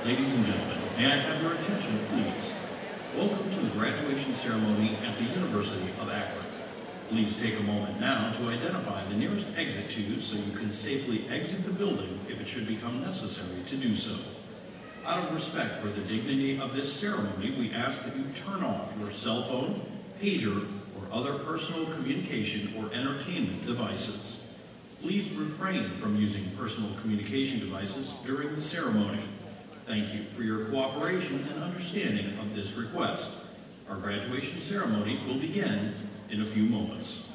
Ladies and gentlemen, may I have your attention, please? Welcome to the graduation ceremony at the University of Akron. Please take a moment now to identify the nearest exit to you so you can safely exit the building if it should become necessary to do so. Out of respect for the dignity of this ceremony, we ask that you turn off your cell phone, pager, or other personal communication or entertainment devices. Please refrain from using personal communication devices during the ceremony. Thank you for your cooperation and understanding of this request. Our graduation ceremony will begin in a few moments.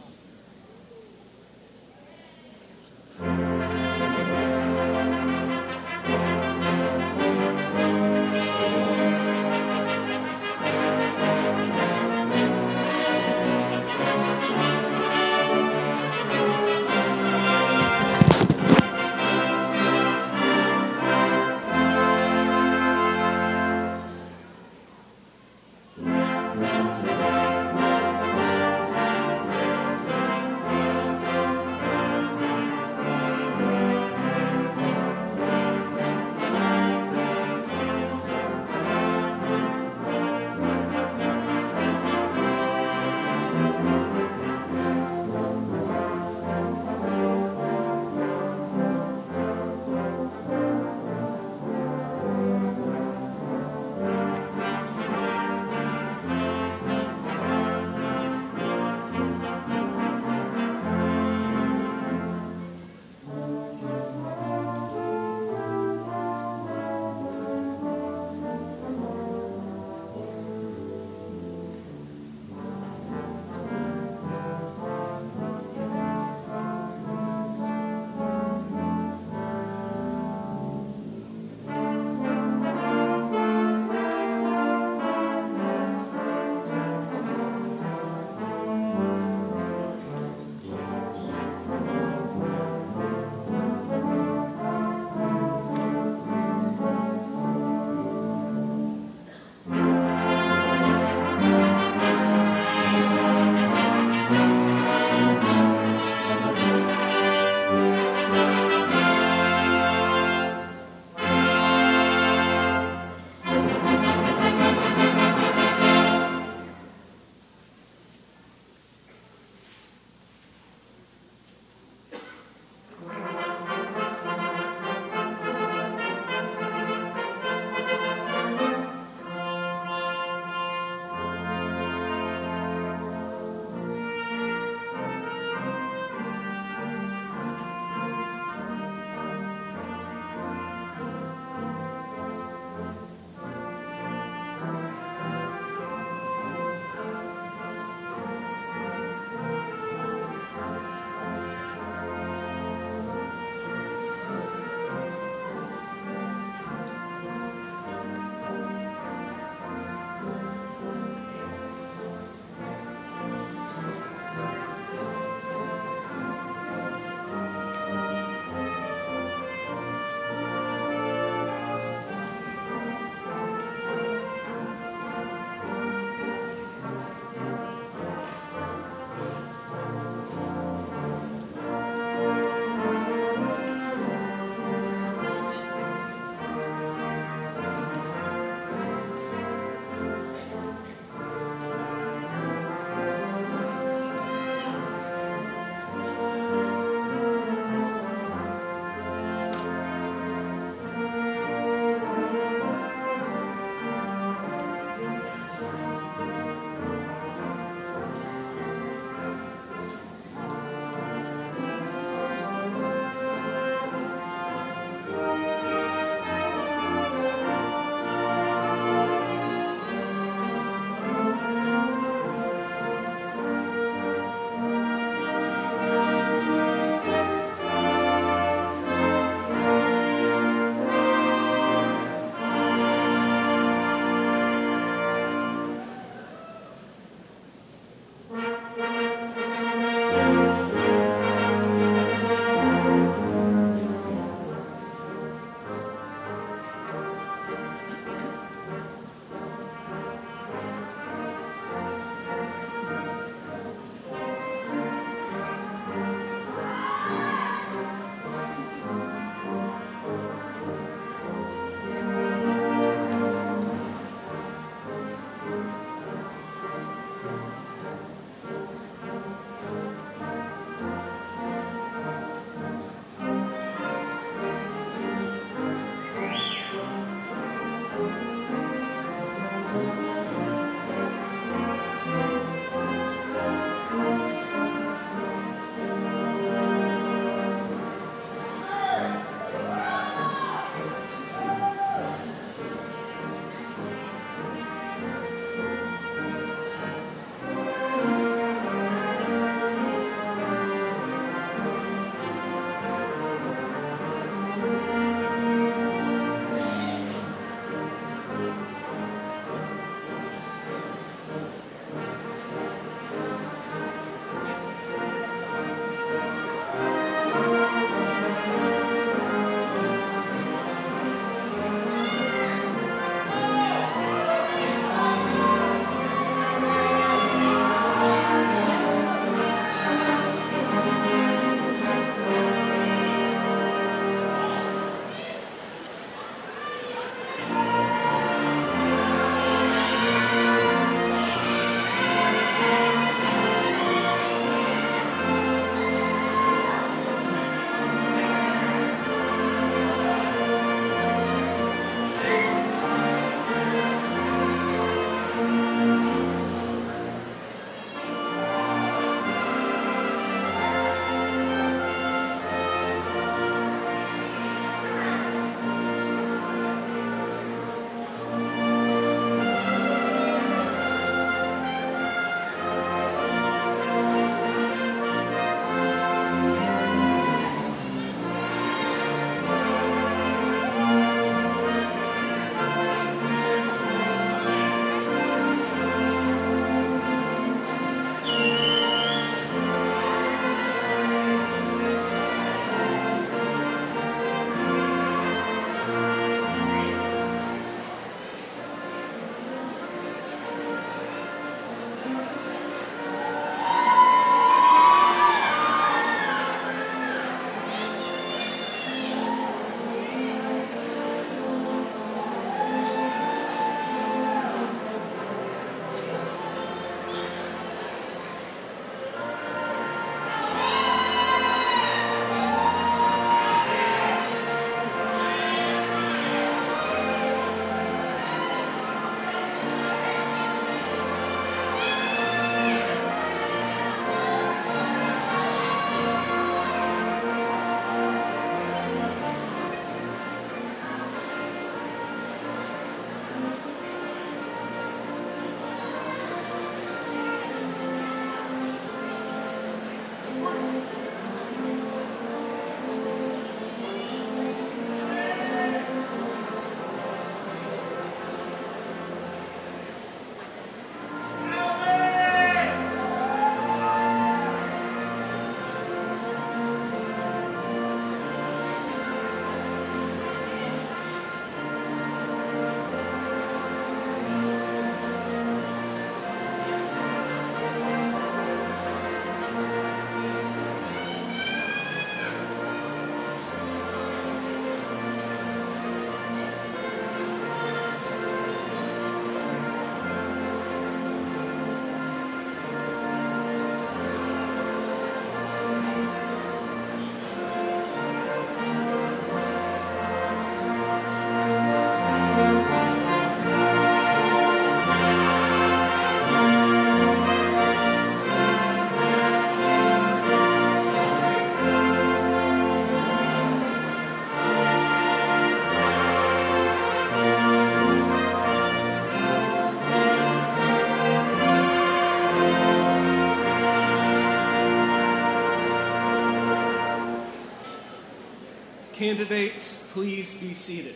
Candidates, please be seated.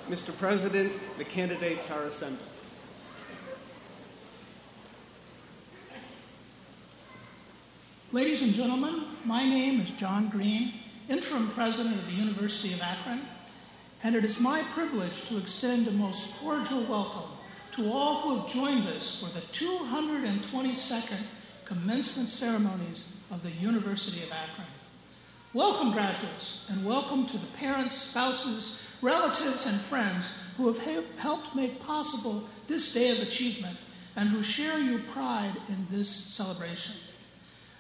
Mr. President, the candidates are assembled. Ladies and gentlemen, my name is John Green, interim president of the University of Akron, and it is my privilege to extend a most cordial welcome to all who have joined us for the 222nd commencement ceremonies of the University of Akron. Welcome, graduates, and welcome to the parents, spouses, relatives, and friends who have helped make possible this day of achievement and who share your pride in this celebration.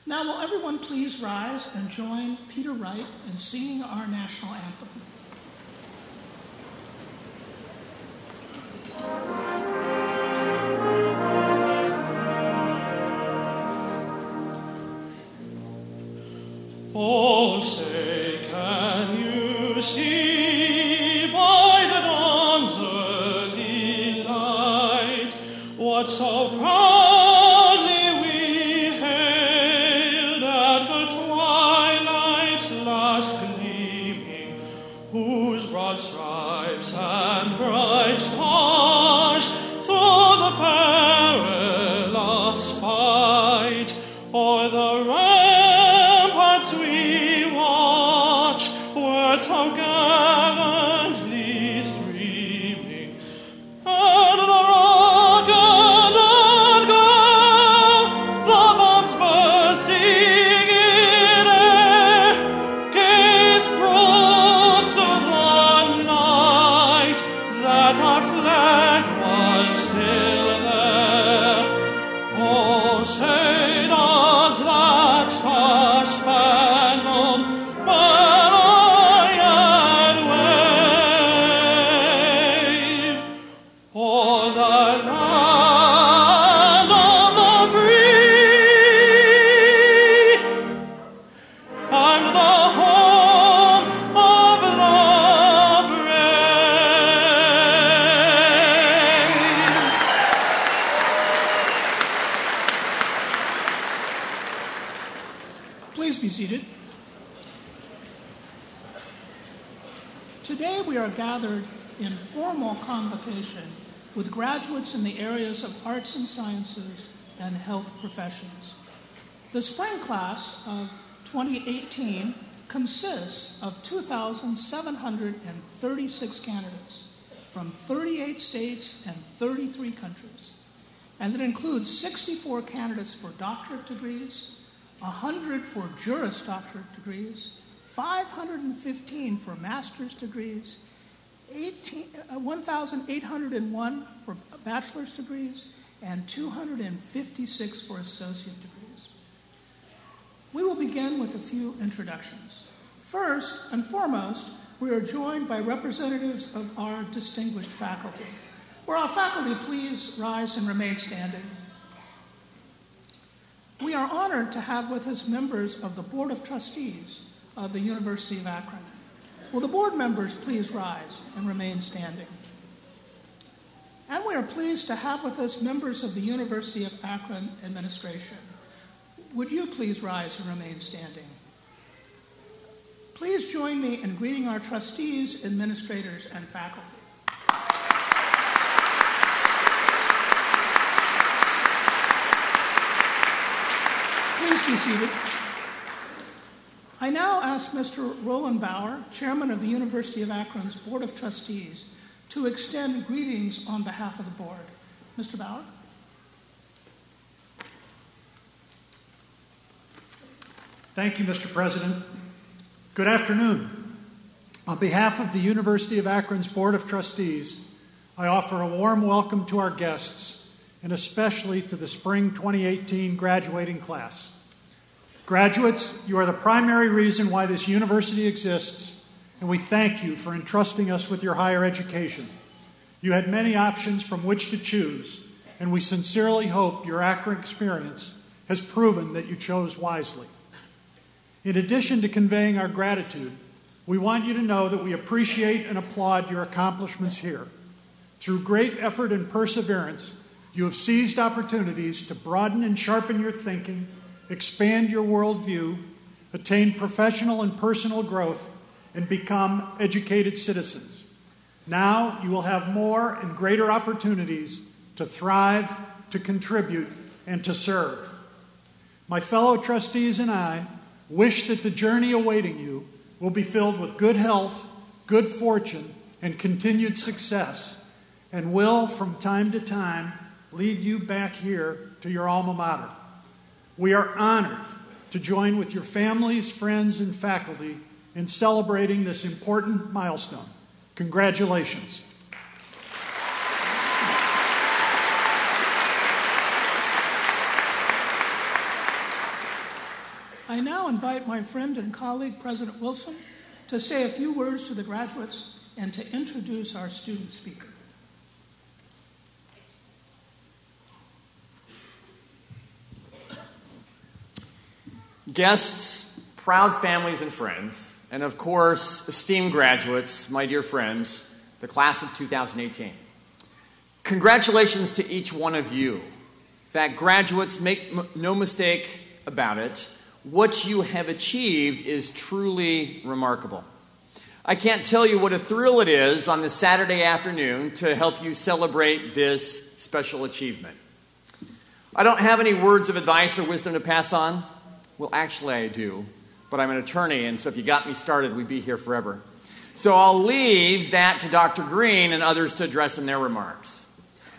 Now, will everyone please rise and join Peter Wright in singing our national anthem. Oh, say, can you see by the dawn's early light what so proudly we hailed at the twilight's last gleaming, whose broad stripes and bright stars through the perilous fight o'er the ramparts we watch were so gallantly streaming, and the rocket and gun, the bombs bursting in air, gave proof through the night that our flag was still there. Oh, say does that star-spangled banner yet wave o'er the land of the free and the home of the brave? Please be seated. Today we are gathered in formal convocation with graduates in the areas of arts and sciences and health professions. The spring class of 2018 consists of 2,736 candidates from 38 states and 33 countries, and it includes 64 candidates for doctorate degrees, 100 for Juris Doctorate degrees, 515 for master's degrees, 1,801 for bachelor's degrees, and 256 for associate degrees. We will begin with a few introductions. First and foremost, we are joined by representatives of our distinguished faculty. Will our faculty please rise and remain standing? We are honored to have with us members of the Board of Trustees of the University of Akron. Will the board members please rise and remain standing? And we are pleased to have with us members of the University of Akron administration. Would you please rise and remain standing? Please join me in greeting our trustees, administrators, and faculty. Please be seated. I now ask Mr. Roland Bauer, Chairman of the University of Akron's Board of Trustees, to extend greetings on behalf of the board. Mr. Bauer? Thank you, Mr. President. Good afternoon. On behalf of the University of Akron's Board of Trustees, I offer a warm welcome to our guests, and especially to the Spring 2018 graduating class. Graduates, you are the primary reason why this university exists, and we thank you for entrusting us with your higher education. You had many options from which to choose, and we sincerely hope your Akron experience has proven that you chose wisely. In addition to conveying our gratitude, we want you to know that we appreciate and applaud your accomplishments here. Through great effort and perseverance, you have seized opportunities to broaden and sharpen your thinking, expand your worldview, attain professional and personal growth, and become educated citizens. Now you will have more and greater opportunities to thrive, to contribute, and to serve. My fellow trustees and I wish that the journey awaiting you will be filled with good health, good fortune, and continued success, and will, from time to time, lead you back here to your alma mater. We are honored to join with your families, friends, and faculty in celebrating this important milestone. Congratulations. I now invite my friend and colleague, President Wilson, to say a few words to the graduates and to introduce our student speaker. Guests, proud families and friends, and of course, esteemed graduates, my dear friends, the class of 2018. Congratulations to each one of you. In fact, graduates, make no mistake about it, what you have achieved is truly remarkable. I can't tell you what a thrill it is on this Saturday afternoon to help you celebrate this special achievement. I don't have any words of advice or wisdom to pass on. Well, actually I do, but I'm an attorney, and so if you got me started, we'd be here forever. So I'll leave that to Dr. Green and others to address in their remarks.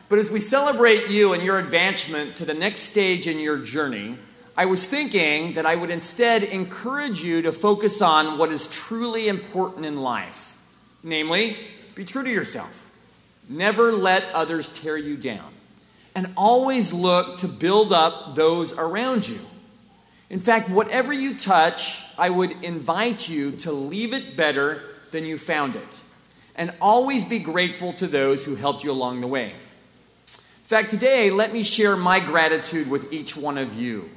But as we celebrate you and your advancement to the next stage in your journey, I was thinking that I would instead encourage you to focus on what is truly important in life. Namely, be true to yourself. Never let others tear you down. And always look to build up those around you. In fact, whatever you touch, I would invite you to leave it better than you found it. And always be grateful to those who helped you along the way. In fact, today, let me share my gratitude with each one of you.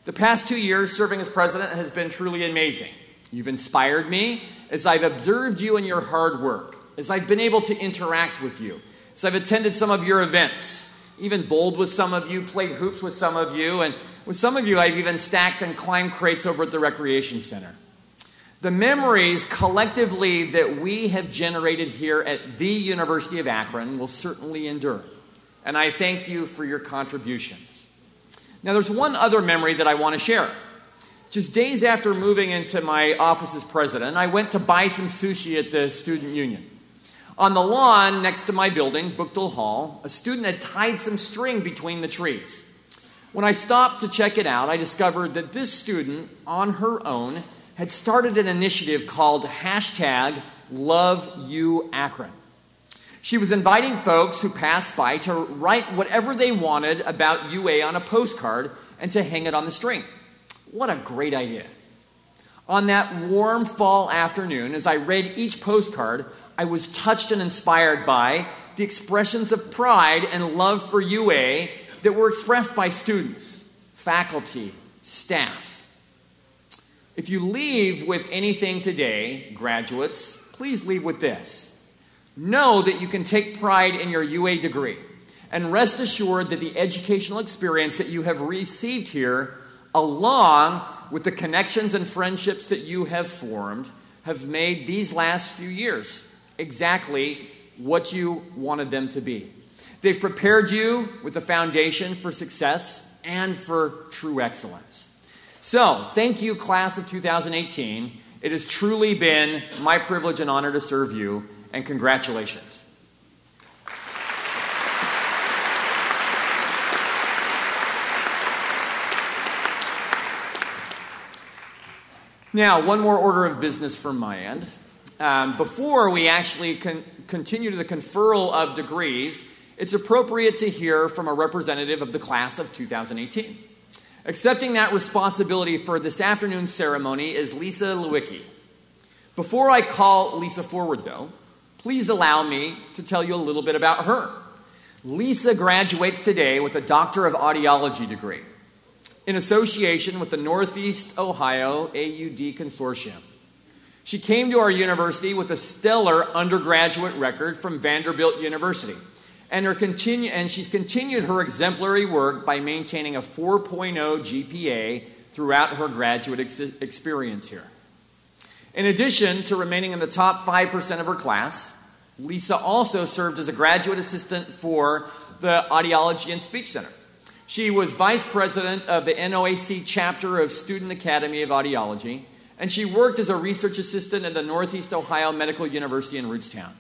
The past 2 years serving as president has been truly amazing. You've inspired me as I've observed you and your hard work, as I've been able to interact with you, as I've attended some of your events, even bowled with some of you, played hoops with some of you, and with some of you I've even stacked and climbed crates over at the Recreation Center. The memories collectively that we have generated here at the University of Akron will certainly endure, and I thank you for your contributions. Now, there's one other memory that I want to share. Just days after moving into my office as president, I went to buy some sushi at the Student Union. On the lawn next to my building, Bookdale Hall, a student had tied some string between the trees. When I stopped to check it out, I discovered that this student, on her own, had started an initiative called #LoveYouAkron. She was inviting folks who passed by to write whatever they wanted about UA on a postcard and to hang it on the string. What a great idea. On that warm fall afternoon, as I read each postcard, I was touched and inspired by the expressions of pride and love for UA that were expressed by students, faculty, staff. If you leave with anything today, graduates, please leave with this. Know that you can take pride in your UA degree, and rest assured that the educational experience that you have received here, along with the connections and friendships that you have formed, have made these last few years exactly what you wanted them to be. They've prepared you with a foundation for success and for true excellence. So, thank you, class of 2018. It has truly been my privilege and honor to serve you, and congratulations. Now, one more order of business from my end. Before we actually continue to the conferral of degrees, it's appropriate to hear from a representative of the class of 2018. Accepting that responsibility for this afternoon's ceremony is Lisa Lewicki. Before I call Lisa forward, though, please allow me to tell you a little bit about her. Lisa graduates today with a Doctor of Audiology degree in association with the Northeast Ohio AUD Consortium. She came to our university with a stellar undergraduate record from Vanderbilt University, and she's continued her exemplary work by maintaining a 4.0 GPA throughout her graduate experience here. In addition to remaining in the top 5% of her class, Lisa also served as a graduate assistant for the Audiology and Speech Center. She was vice president of the NOAC chapter of Student Academy of Audiology, and she worked as a research assistant at the Northeast Ohio Medical University in Rootstown.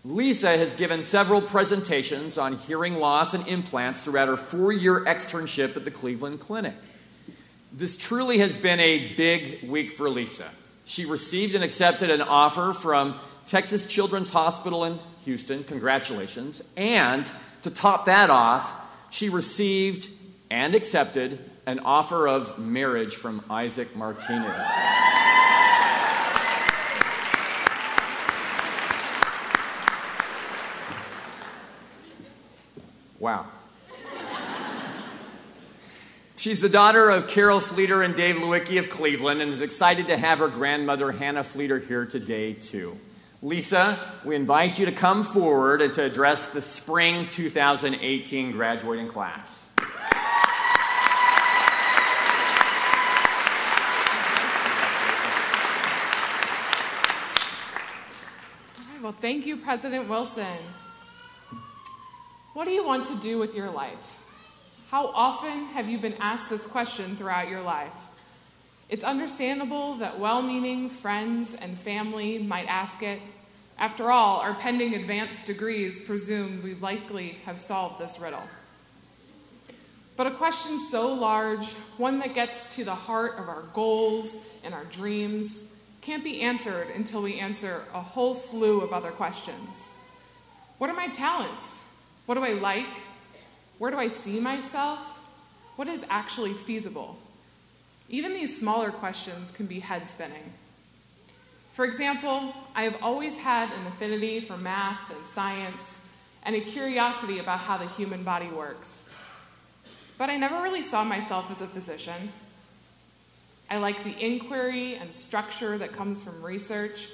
Lisa has given several presentations on hearing loss and implants throughout her 4-year externship at the Cleveland Clinic. This truly has been a big week for Lisa. She received and accepted an offer from Texas Children's Hospital in Houston, congratulations, and to top that off, she received and accepted an offer of marriage from Isaac Martinez. Wow. She's the daughter of Carol Fleeter and Dave Lewicki of Cleveland and is excited to have her grandmother, Hannah Fleeter, here today, too. Lisa, we invite you to come forward and to address the spring 2018 graduating class. All right, well, thank you, President Wilson. What do you want to do with your life? How often have you been asked this question throughout your life? It's understandable that well-meaning friends and family might ask it. After all, our pending advanced degrees presume we likely have solved this riddle. But a question so large, one that gets to the heart of our goals and our dreams, can't be answered until we answer a whole slew of other questions. What are my talents? What do I like? Where do I see myself? What is actually feasible? Even these smaller questions can be head-spinning. For example, I have always had an affinity for math and science and a curiosity about how the human body works. But I never really saw myself as a physician. I like the inquiry and structure that comes from research,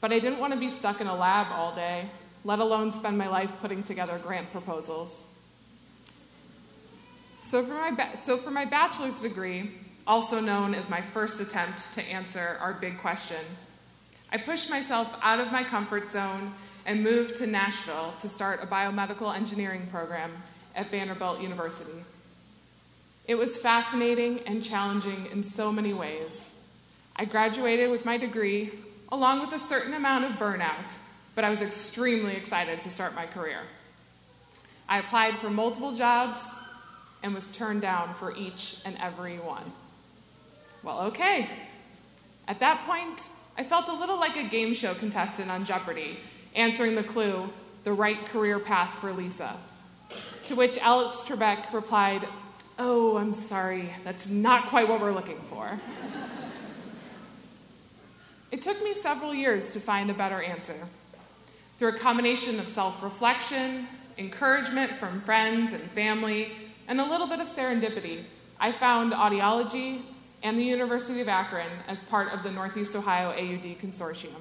but I didn't want to be stuck in a lab all day, let alone spend my life putting together grant proposals. So for my bachelor's degree, also known as my first attempt to answer our big question, I pushed myself out of my comfort zone and moved to Nashville to start a biomedical engineering program at Vanderbilt University. It was fascinating and challenging in so many ways. I graduated with my degree, along with a certain amount of burnout, but I was extremely excited to start my career. I applied for multiple jobs and was turned down for each and every one. Well, okay. At that point, I felt a little like a game show contestant on Jeopardy, answering the clue, the right career path for Lisa. To which Alex Trebek replied, "Oh, I'm sorry, that's not quite what we're looking for." It took me several years to find a better answer. Through a combination of self-reflection, encouragement from friends and family, and a little bit of serendipity, I found audiology and the University of Akron as part of the Northeast Ohio AUD Consortium.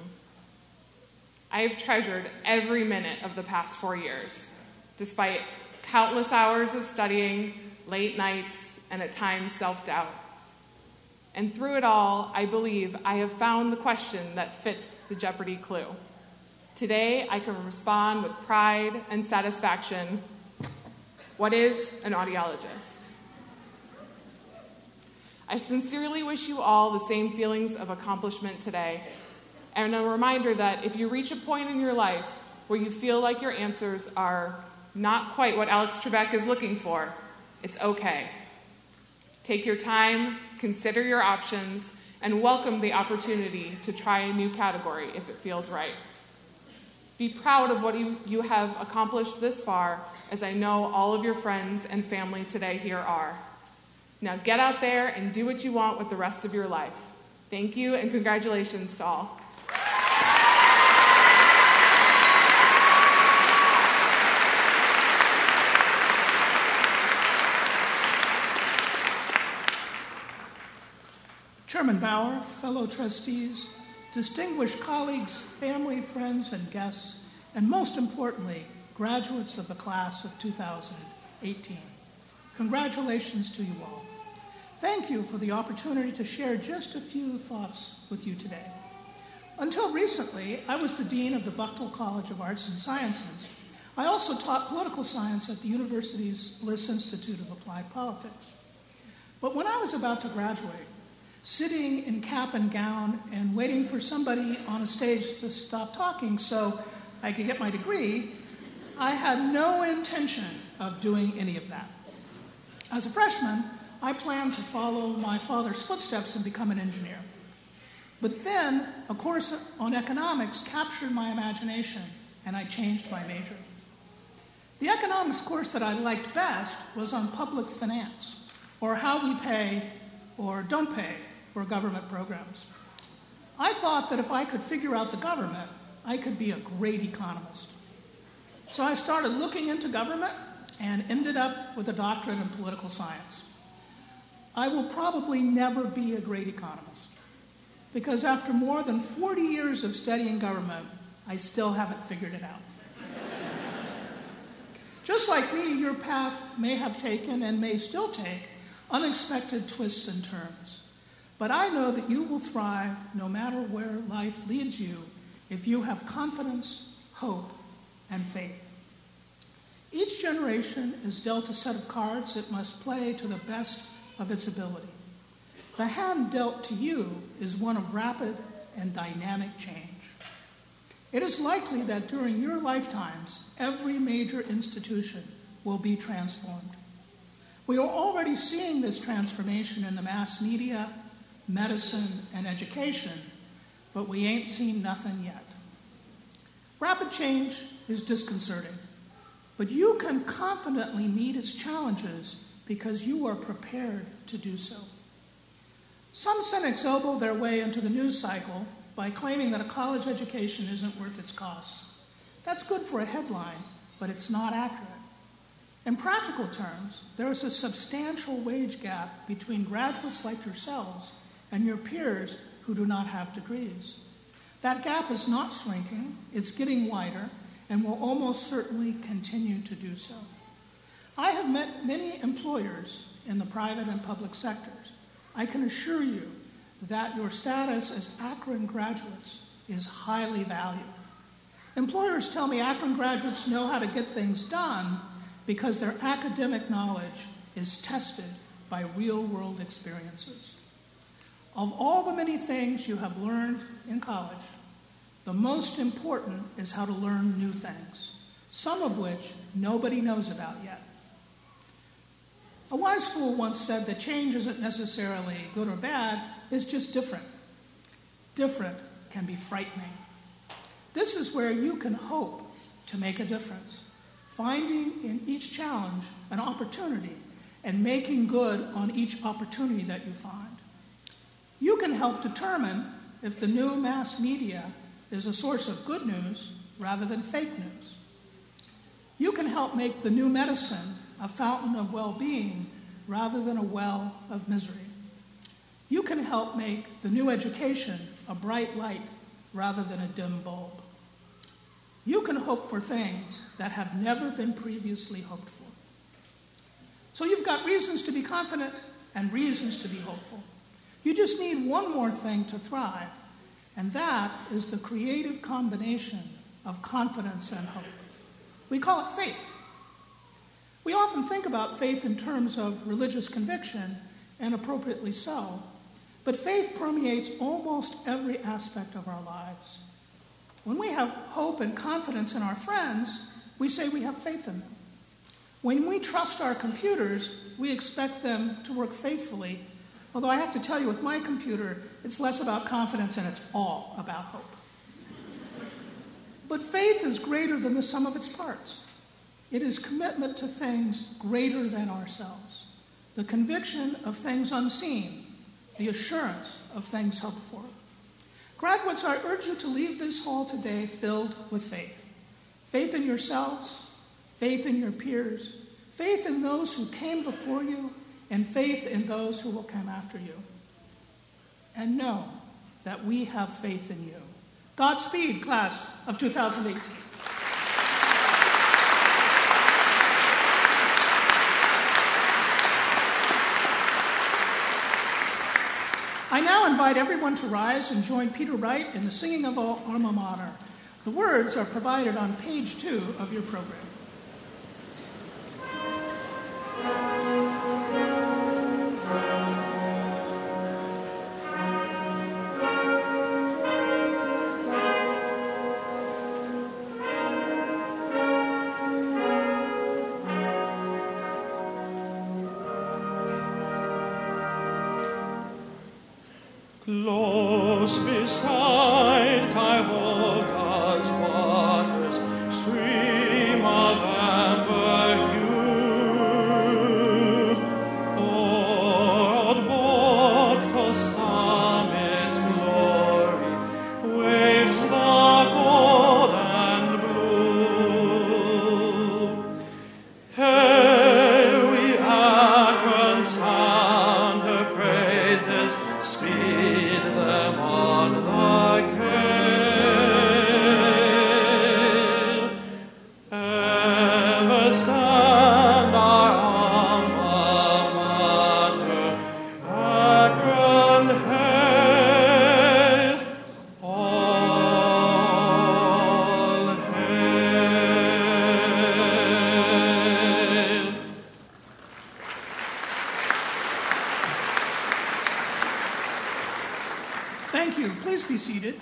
I have treasured every minute of the past 4 years, despite countless hours of studying, late nights, and at times self-doubt. And through it all, I believe I have found the question that fits the Jeopardy clue. Today, I can respond with pride and satisfaction. What is an audiologist? I sincerely wish you all the same feelings of accomplishment today, and a reminder that if you reach a point in your life where you feel like your answers are not quite what Alex Trebek is looking for, it's okay. Take your time, consider your options, and welcome the opportunity to try a new category if it feels right. Be proud of what you have accomplished this far, as I know all of your friends and family today here are. Now get out there and do what you want with the rest of your life. Thank you, and congratulations to all. Chairman Bauer, fellow trustees, distinguished colleagues, family, friends, and guests, and most importantly, graduates of the class of 2018. Congratulations to you all. Thank you for the opportunity to share just a few thoughts with you today. Until recently, I was the Dean of the Buchtel College of Arts and Sciences. I also taught political science at the university's Bliss Institute of Applied Politics. But when I was about to graduate, sitting in cap and gown and waiting for somebody on a stage to stop talking so I could get my degree, I had no intention of doing any of that. As a freshman, I planned to follow my father's footsteps and become an engineer. But then, a course on economics captured my imagination, and I changed my major. The economics course that I liked best was on public finance, or how we pay or don't pay for government programs. I thought that if I could figure out the government, I could be a great economist. So I started looking into government and ended up with a doctorate in political science. I will probably never be a great economist, because after more than 40 years of studying government, I still haven't figured it out. Just like me, your path may have taken and may still take unexpected twists and turns. But I know that you will thrive no matter where life leads you if you have confidence, hope, and faith. Each generation is dealt a set of cards it must play to the best of its ability. The hand dealt to you is one of rapid and dynamic change. It is likely that during your lifetimes, every major institution will be transformed. We are already seeing this transformation in the mass media, medicine, and education, but we ain't seen nothing yet. Rapid change is disconcerting, but you can confidently meet its challenges because you are prepared to do so. Some cynics elbow their way into the news cycle by claiming that a college education isn't worth its costs. That's good for a headline, but it's not accurate. In practical terms, there is a substantial wage gap between graduates like yourselves and your peers who do not have degrees. That gap is not shrinking, it's getting wider, and will almost certainly continue to do so. I have met many employers in the private and public sectors. I can assure you that your status as Akron graduates is highly valued. Employers tell me Akron graduates know how to get things done because their academic knowledge is tested by real-world experiences. Of all the many things you have learned in college, the most important is how to learn new things, some of which nobody knows about yet. A wise fool once said that change isn't necessarily good or bad, it's just different. Different can be frightening. This is where you can hope to make a difference, finding in each challenge an opportunity and making good on each opportunity that you find. You can help determine if the new mass media is a source of good news rather than fake news. You can help make the new medicine a fountain of well-being rather than a well of misery. You can help make the new education a bright light rather than a dim bulb. You can hope for things that have never been previously hoped for. So you've got reasons to be confident and reasons to be hopeful. You just need one more thing to thrive, and that is the creative combination of confidence and hope. We call it faith. We often think about faith in terms of religious conviction, and appropriately so, but faith permeates almost every aspect of our lives. When we have hope and confidence in our friends, we say we have faith in them. When we trust our computers, we expect them to work faithfully, although I have to tell you, with my computer, it's less about confidence and it's all about hope. But faith is greater than the sum of its parts. It is commitment to things greater than ourselves, the conviction of things unseen, the assurance of things hoped for. Graduates, I urge you to leave this hall today filled with faith. Faith in yourselves, faith in your peers, faith in those who came before you, and faith in those who will come after you. And know that we have faith in you. Godspeed, class of 2018. I now invite everyone to rise and join Peter Wright in the singing of our alma mater. The words are provided on page 2 of your program. Close beside Cuyahoga's waters, stream of amber hue, o'er to summit's glory, waves the gold and blue. Hail, we Akron, sound her praises, speed them on the gale. Ever stand our alma mater, Akron, hail, all hail. Thank you. Please be seated.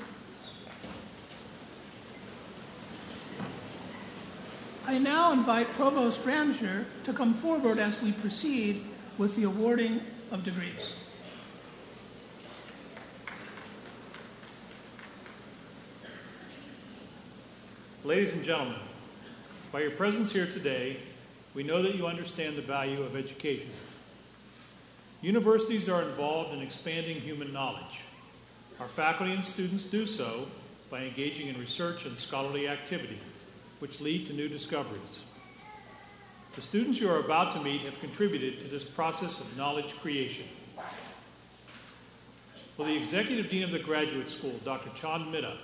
I now invite Provost Ramsher to come forward as we proceed with the awarding of degrees. Ladies and gentlemen, by your presence here today, we know that you understand the value of education. Universities are involved in expanding human knowledge. Our faculty and students do so by engaging in research and scholarly activity, which lead to new discoveries. The students you are about to meet have contributed to this process of knowledge creation. Will the Executive Dean of the Graduate School, Dr. Chand Mitta,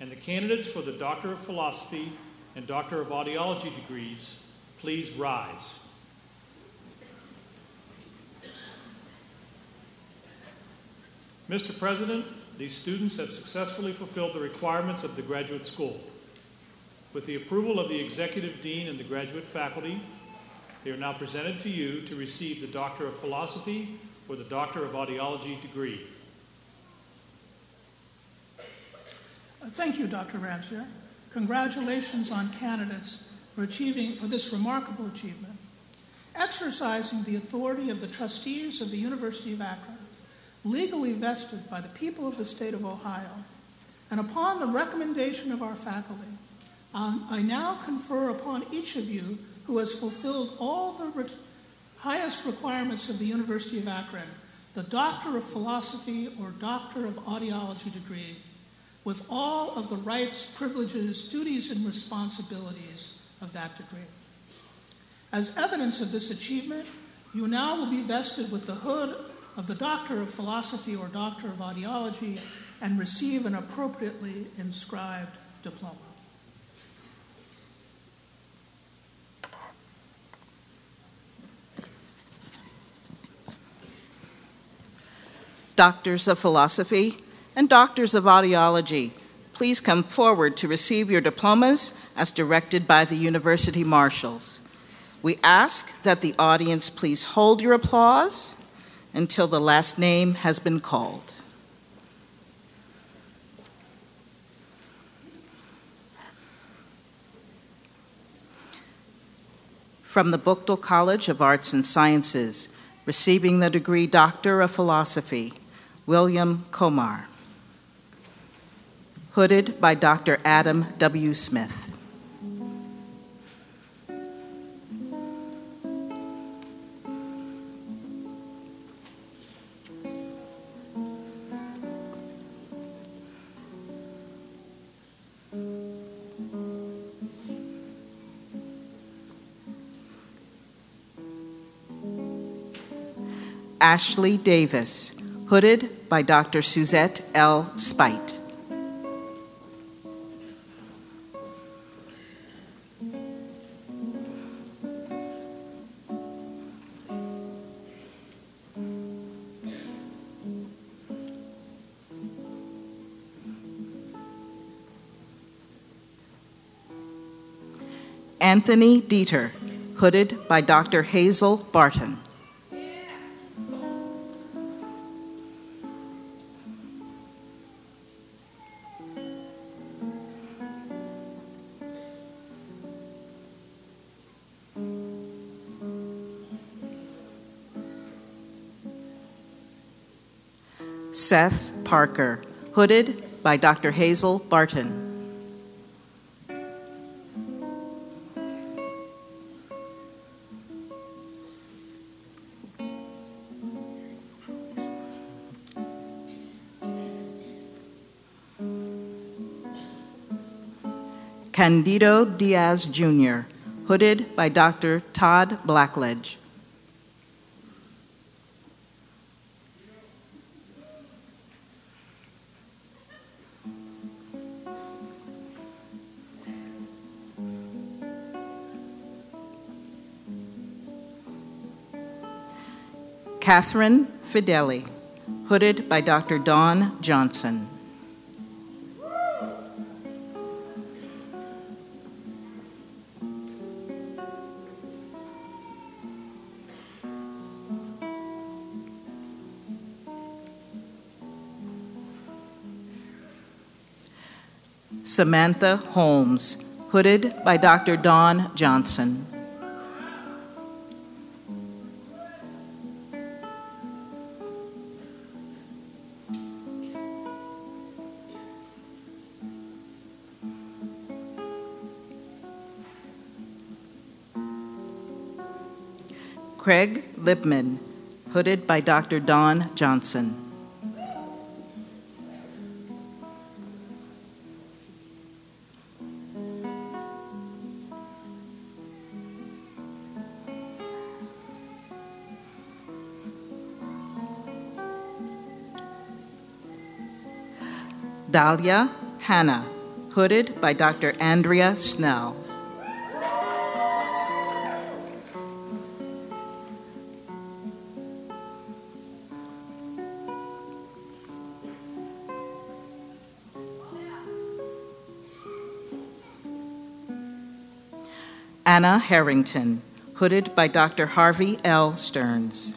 and the candidates for the Doctor of Philosophy and Doctor of Audiology degrees please rise. Mr. President, these students have successfully fulfilled the requirements of the graduate school. With the approval of the Executive Dean and the graduate faculty, they are now presented to you to receive the Doctor of Philosophy or the Doctor of Audiology degree. Thank you, Dr. Ramsher. Congratulations on candidates for this remarkable achievement. Exercising the authority of the trustees of the University of Akron, legally vested by the people of the state of Ohio, and upon the recommendation of our faculty, I now confer upon each of you who has fulfilled all the highest requirements of the University of Akron, the Doctor of Philosophy or Doctor of Audiology degree, with all of the rights, privileges, duties, and responsibilities of that degree. As evidence of this achievement, you now will be vested with the hood of the Doctor of Philosophy or Doctor of Audiology and receive an appropriately inscribed diploma. Doctors of Philosophy and Doctors of Audiology, please come forward to receive your diplomas as directed by the University Marshals. We ask that the audience please hold your applause until the last name has been called. From the Buchtel College of Arts and Sciences, receiving the degree Doctor of Philosophy, William Komar. Hooded by Dr. Adam W. Smith. Ashley Davis, hooded by Dr. Suzette L. Spite. Anthony Dieter, hooded by Dr. Hazel Barton. Seth Parker, hooded by Dr. Hazel Barton. Candido Diaz Jr., hooded by Dr. Todd Blackledge. Catherine Fideli, hooded by Dr. Dawn Johnson. Samantha Holmes, hooded by Dr. Dawn Johnson. Craig Lipman, hooded by Dr. Dawn Johnson. Dahlia Hannah, hooded by Dr. Andrea Snell. Anna Harrington, hooded by Dr. Harvey L. Stearns.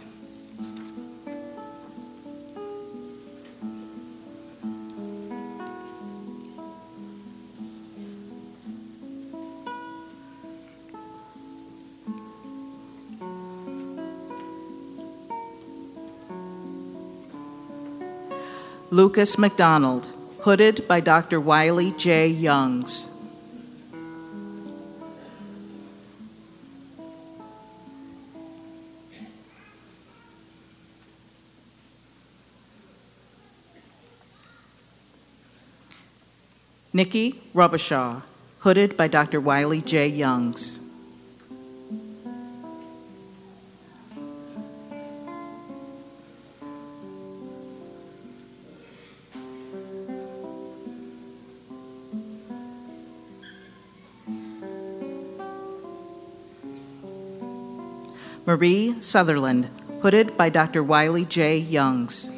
Lucas McDonald, hooded by Dr. Wiley J. Youngs. Nikki Robichaud, hooded by Dr. Wiley J. Youngs. Marie Sutherland, hooded by Dr. Wiley J. Youngs.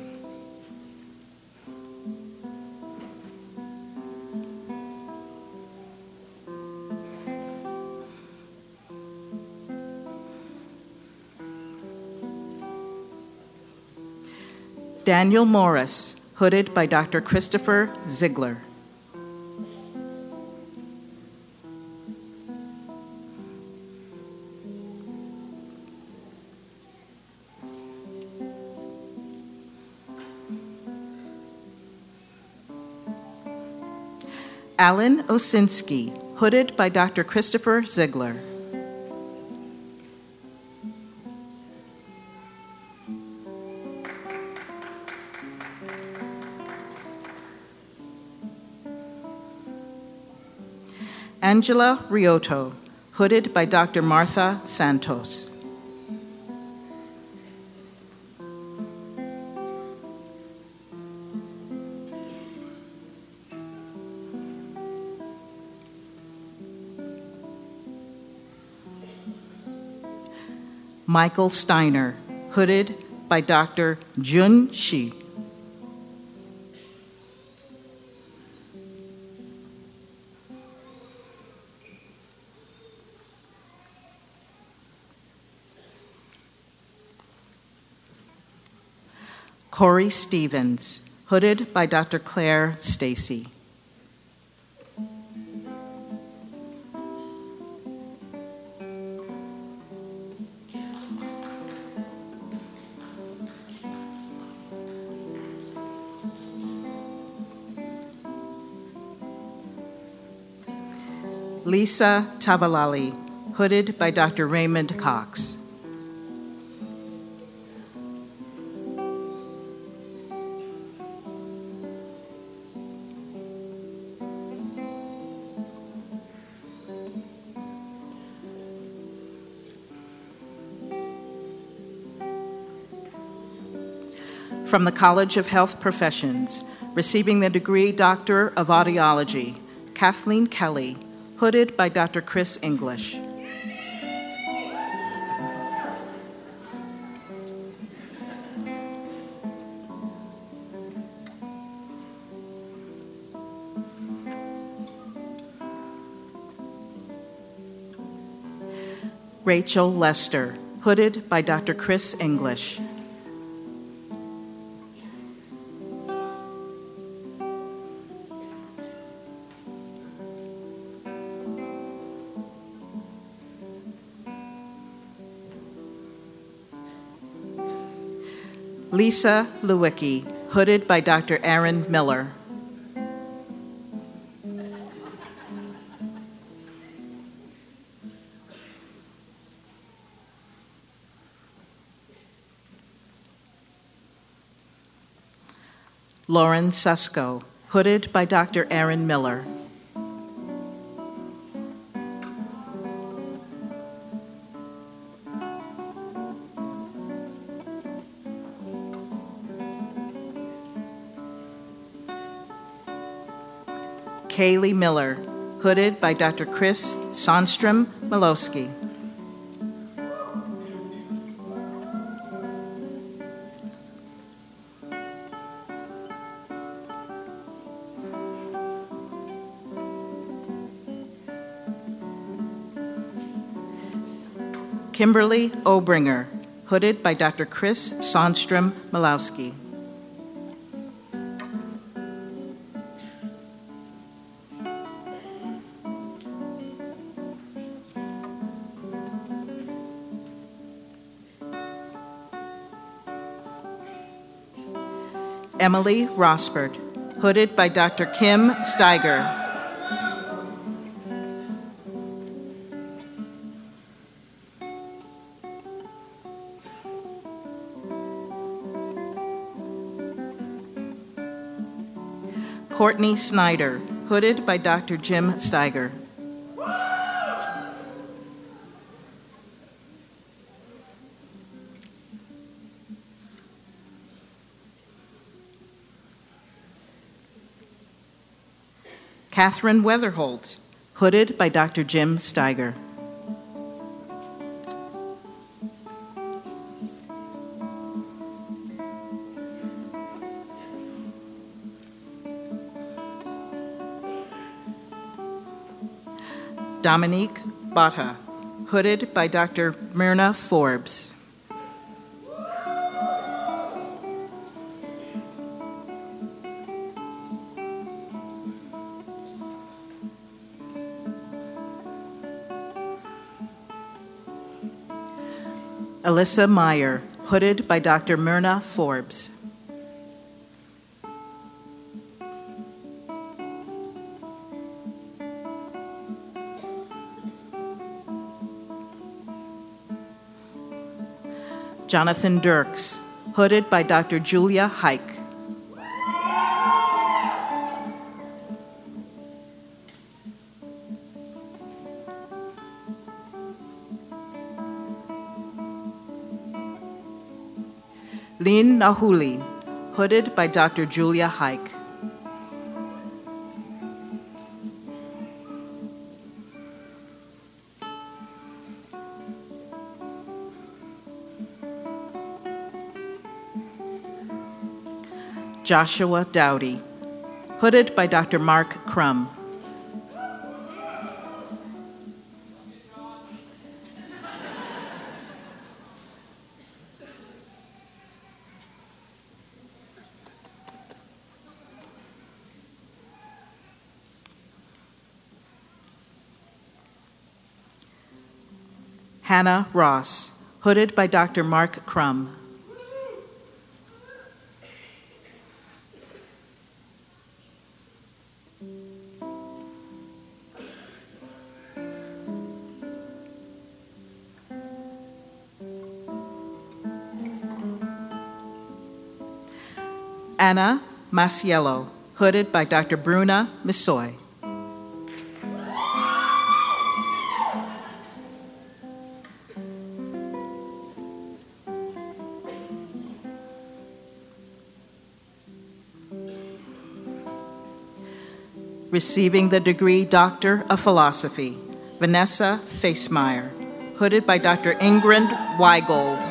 Daniel Morris, hooded by Dr. Christopher Ziegler. Alan Osinski, hooded by Dr. Christopher Ziegler. Angela Riotto, hooded by Dr. Martha Santos. Michael Steiner, hooded by Dr. Jun Shi. Corey Stevens, hooded by Dr. Claire Stacy. Lisa Tavalali, hooded by Dr. Raymond Cox. From the College of Health Professions, receiving the degree Doctor of Audiology, Kathleen Kelly, hooded by Dr. Chris English. Rachel Lester, hooded by Dr. Chris English. Lisa Lewicki, hooded by Dr. Aaron Miller. Lauren Susko, hooded by Dr. Aaron Miller. Kaylee Miller, hooded by Dr. Chris Sandstrom-Malowski. Kimberly Obringer, hooded by Dr. Chris Sandstrom-Malowski. Emily Rosbert, hooded by Dr. Kim Steiger. Courtney Snyder, hooded by Dr. Jim Steiger. Catherine Weatherholt, hooded by Dr. Jim Steiger. Dominique Botta, hooded by Dr. Myrna Forbes. Alyssa Meyer, hooded by Dr. Myrna Forbes. Jonathan Dirks, hooded by Dr. Julia Hike. Lynn Nahuli, hooded by Dr. Julia Hike. Joshua Dowdy, hooded by Dr. Mark Crum. Hannah Ross, hooded by Dr. Mark Crum. Anna Masiello, hooded by Dr. Bruna Missoy. Receiving the degree Doctor of Philosophy, Vanessa Facemeyer, hooded by Dr. Ingrid Weigold.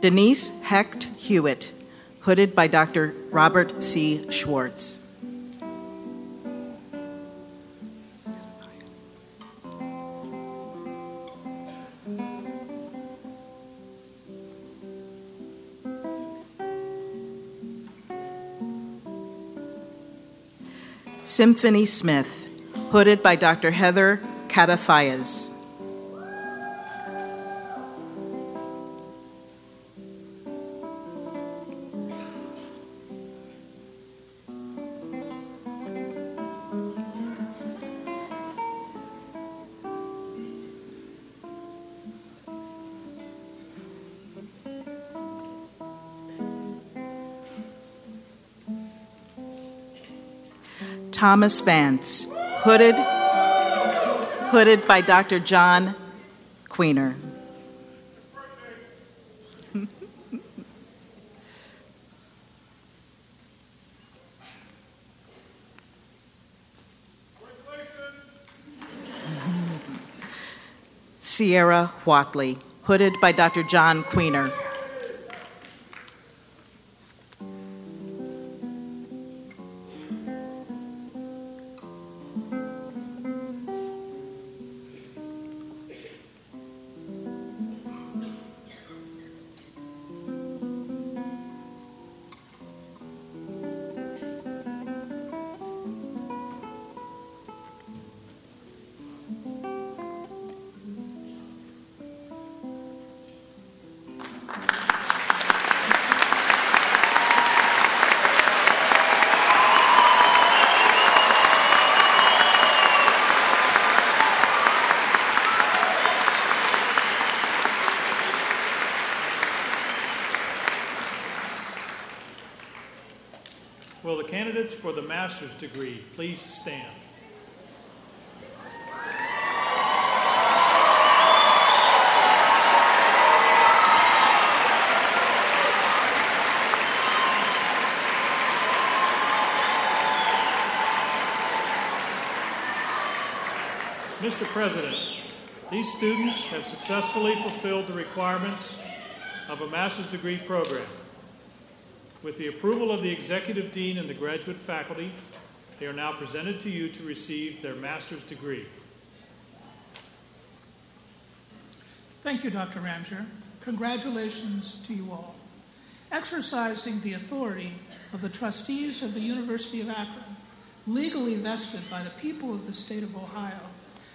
Denise Hecht Hewitt, hooded by Dr. Robert C. Schwartz. Symphony Smith, hooded by Dr. Heather Catafayas. Thomas Vance, hooded by Dr. John Queener. Sierra Watley, hooded by Dr. John Queener. Will the candidates for the master's degree please stand? Mr. President, these students have successfully fulfilled the requirements of a master's degree program. With the approval of the Executive Dean and the graduate faculty, they are now presented to you to receive their master's degree. Thank you, Dr. Ramsher. Congratulations to you all. Exercising the authority of the trustees of the University of Akron, legally vested by the people of the state of Ohio,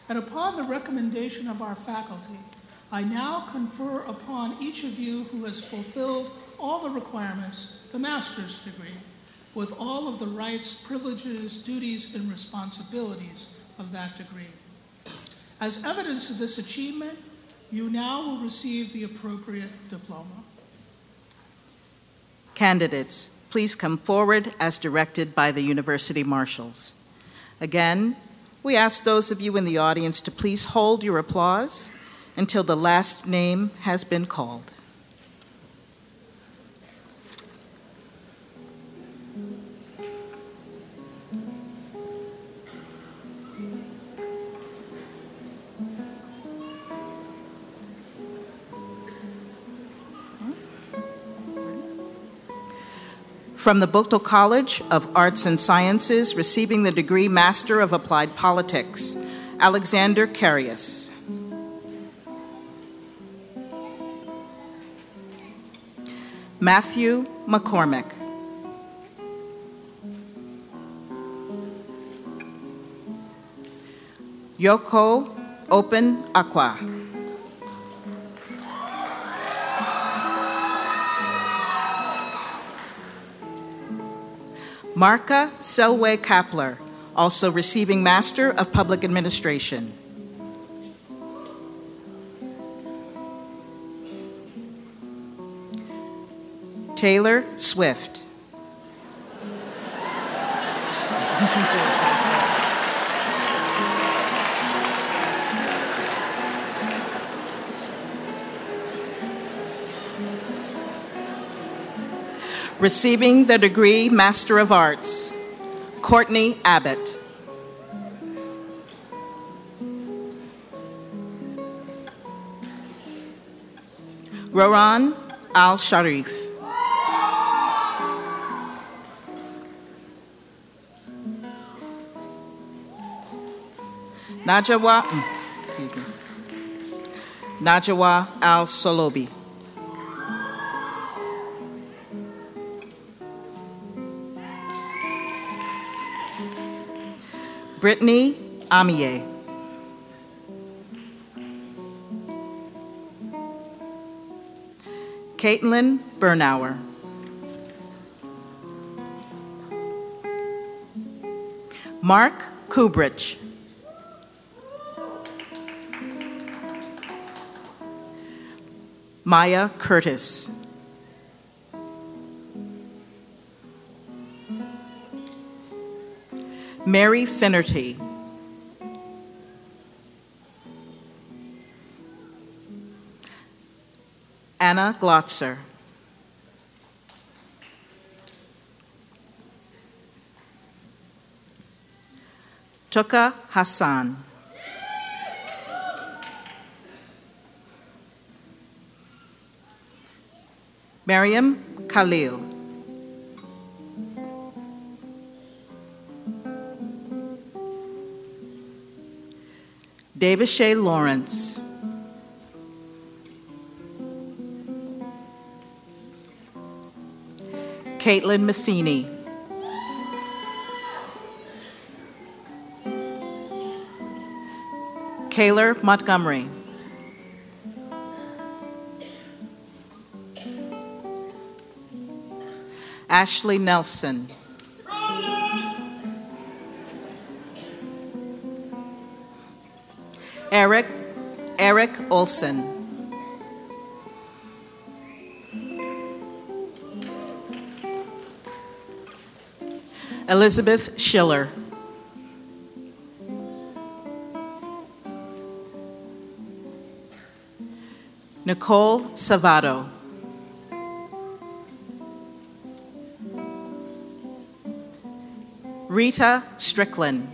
and upon the recommendation of our faculty, I now confer upon each of you who has fulfilled all the requirements the master's degree, with all of the rights, privileges, duties, and responsibilities of that degree. As evidence of this achievement, you now will receive the appropriate diploma. Candidates, please come forward as directed by the University Marshals. Again, we ask those of you in the audience to please hold your applause until the last name has been called. From the Buchtel College of Arts and Sciences, receiving the degree Master of Applied Politics, Alexander Carius. Matthew McCormick. Yoko Open Aqua. Marka Selway Kapler, also receiving Master of Public Administration. Taylor Swift. Receiving the degree Master of Arts, Courtney Abbott. Roran Al-Sharif. Najawa Al-Solobi. Brittany Amier. Caitlin Bernauer. Mark Kubrich. Maya Curtis. Mary Finnerty. Anna Glotzer. Tuka Hassan. Mariam Khalil. Davishay Lawrence. Caitlin Matheny. Kaylor Montgomery. Ashley Nelson. Eric Olson. Elizabeth Schiller. Nicole Savato. Rita Strickland.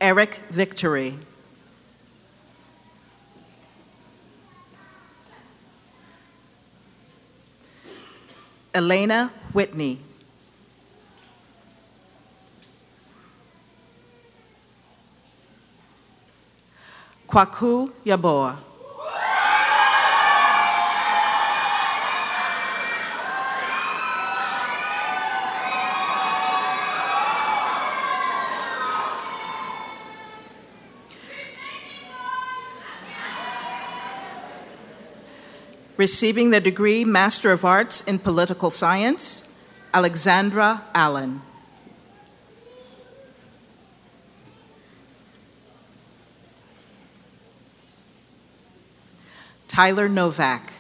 Eric Victory. Elena Whitney. Kwaku Yaboa. Receiving the degree Master of Arts in Political Science, Alexandra Allen. Tyler Novak.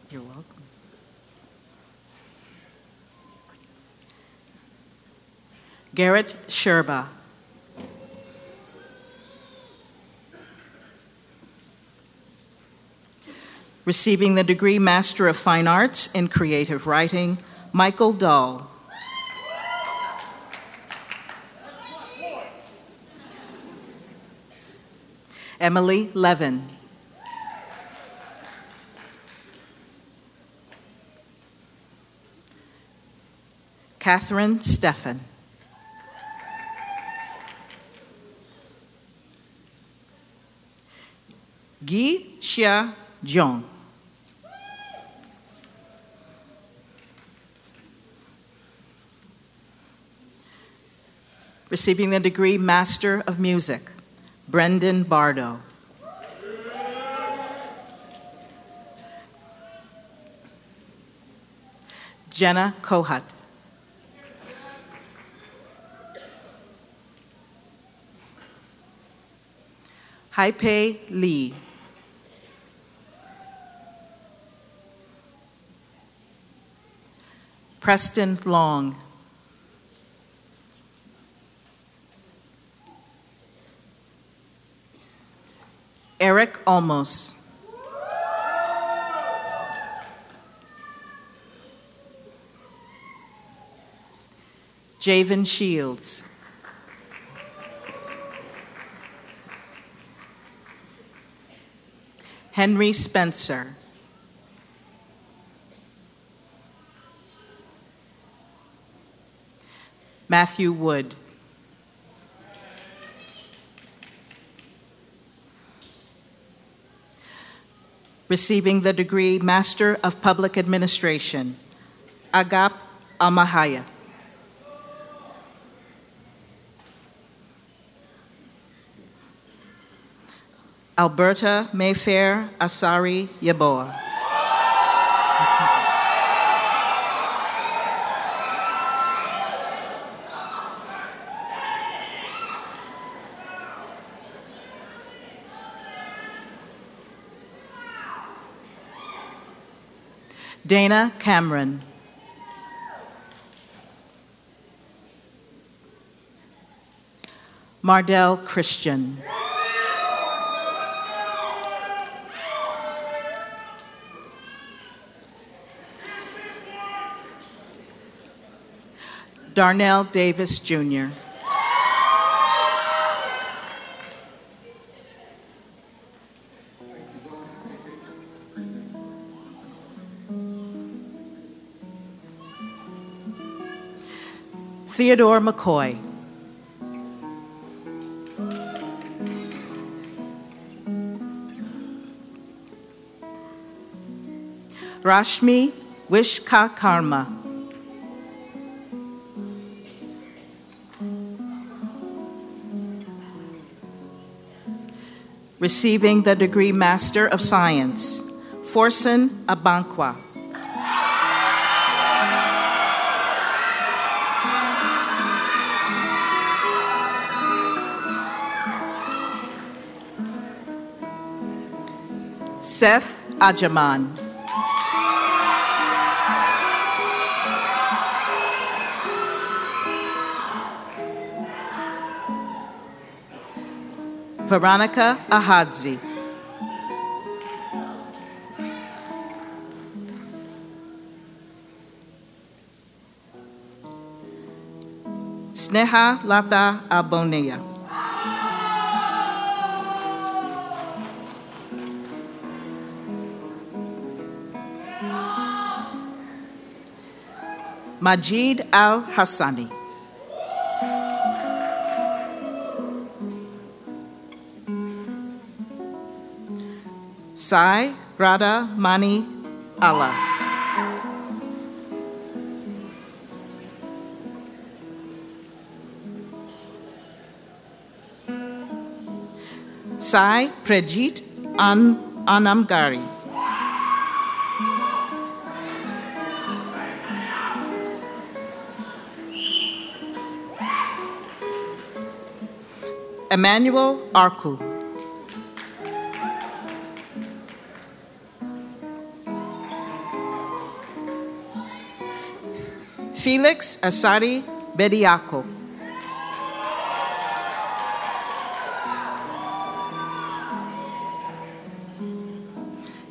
You're welcome. Garrett Sherba. Receiving the degree Master of Fine Arts in Creative Writing, Michael Dahl. Emily Levin. Catherine Steffen. Gi Xia Jong. Receiving the degree Master of Music, Brendan Bardo. Jenna Kohat. Haipei Lee. Preston Long. Eric Olmos. Javen Shields. Henry Spencer. Matthew Wood. Receiving the degree Master of Public Administration, Agap Amahaya. Alberta Mayfair Asari Yaboa. Dana Cameron. Mardell Christian. Darnell Davis, Jr. Theodore McCoy. Rashmi Wishka Karma. Receiving the degree Master of Science, Forson Abankwa. Seth Ajaman. Veronica Ahadzi. Sneha Lata Aboneya. Majid Al-Hassani. Sai Radha Mani Allah. Sai Prajit Anamgari. Emmanuel Arku. Felix Asari Bediako.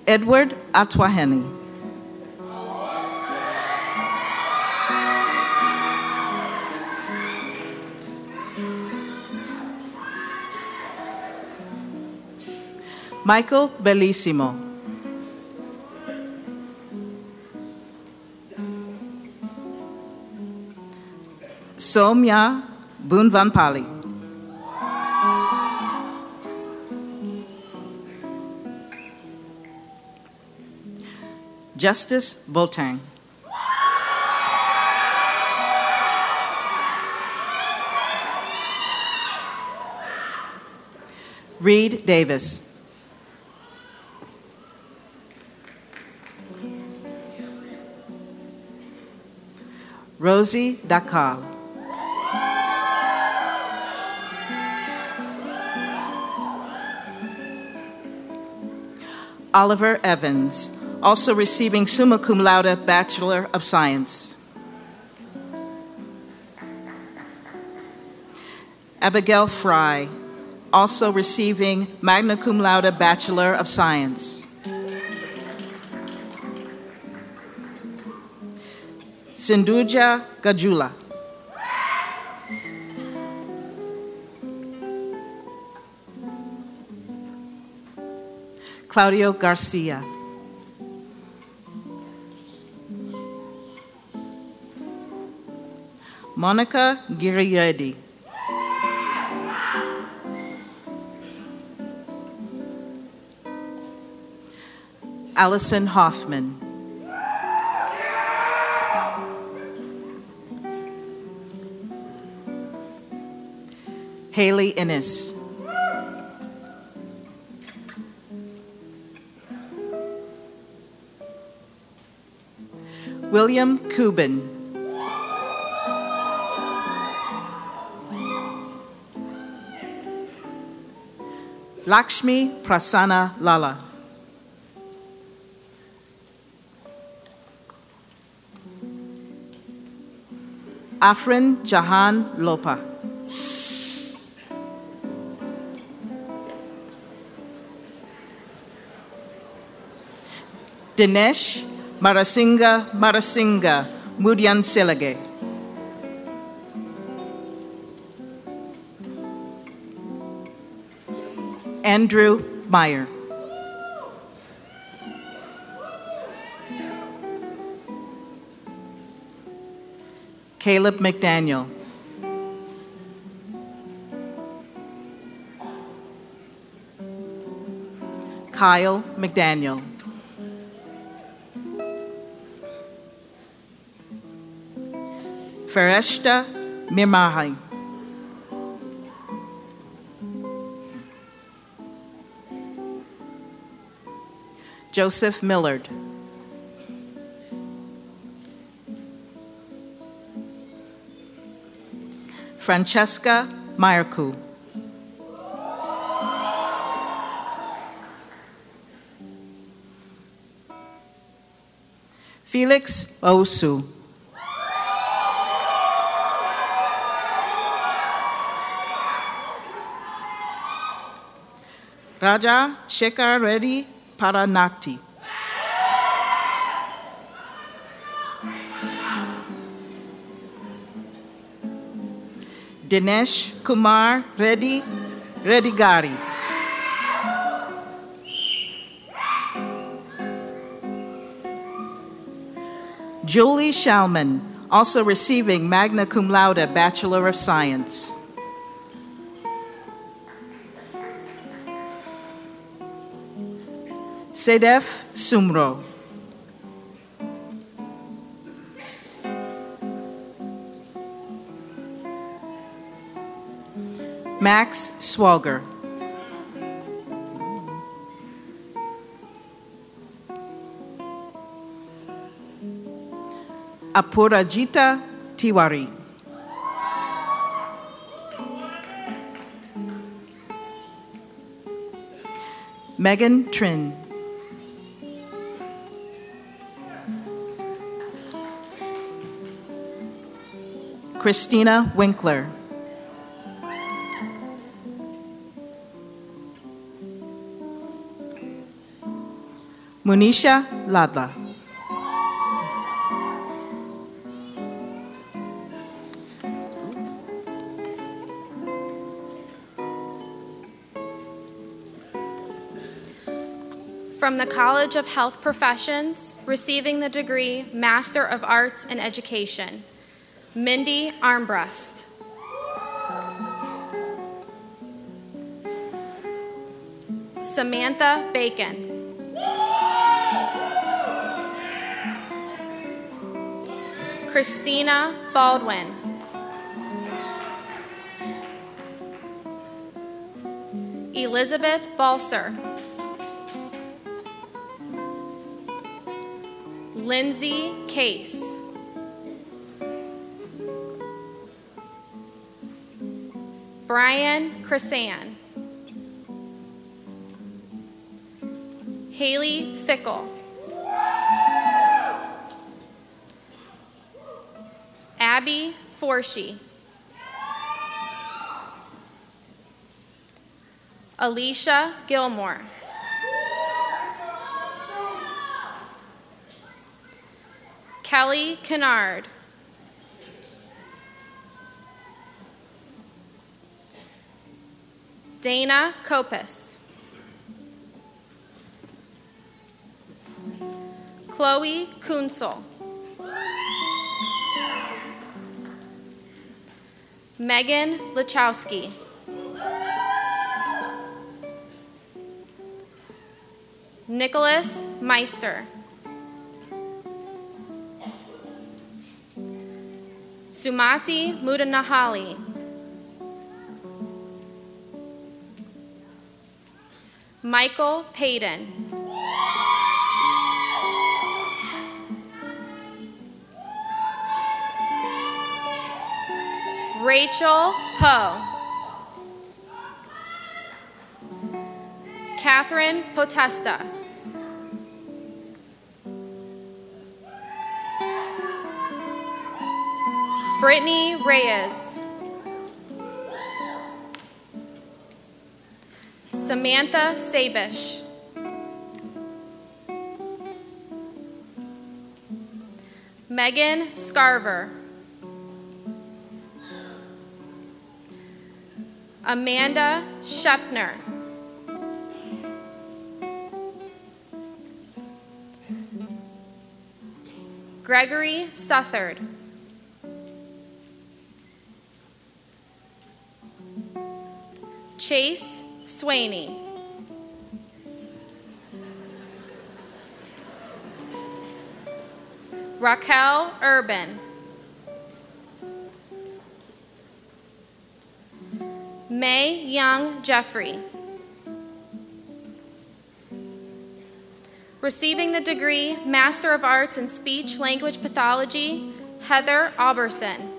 Edward Atwaheni. Michael Bellissimo. Somya Bunvanpali. Justice Botang. Reed Davis. Rosie Dakal. Oliver Evans, also receiving summa cum laude Bachelor of Science. Abigail Fry, also receiving magna cum laude Bachelor of Science. Sindhuja Gajula. Claudio Garcia. Monica Giriyedi. Allison Hoffman. Haley Innes. William Kubin. Lakshmi Prasanna Lala. Afrin Jahan Lopa. Dinesh Marasinga Mudyan Silage. Andrew Meyer. Caleb McDaniel. Kyle McDaniel. Fereshta Mirmahi. Joseph Millard. Francesca Meyerku. Felix Ousu. Raja Shekhar Reddy Paranati. Dinesh Kumar Reddy Reddigari. Julie Shalman, also receiving magna cum laude Bachelor of Science. Sedef Sumro. Max Swalger. Apurajita Tiwari. Megan Trin. Christina Winkler. Munisha Ladla. From the College of Health Professions, receiving the degree Master of Arts in Education, Mindy Armbrust. Samantha Bacon. Christina Baldwin. Elizabeth Balser. Lindsay Case. Brian Crisan. Haley Fickle. Abby Forshee. Alicia Gilmore. Kelly Kennard. Dana Kopis. Chloe Kunsel. Megan Lachowski. Nicholas Meister. Sumati Mudanahali. Michael Payton. Rachel Poe. Catherine Potesta. Brittany Reyes. Samantha Sabish. Megan Scarver. Amanda Shepner. Gregory Southard. Chase Swaney. Raquel Urban. May Young Jeffrey. Receiving the degree Master of Arts in Speech Language Pathology, Heather Alberson.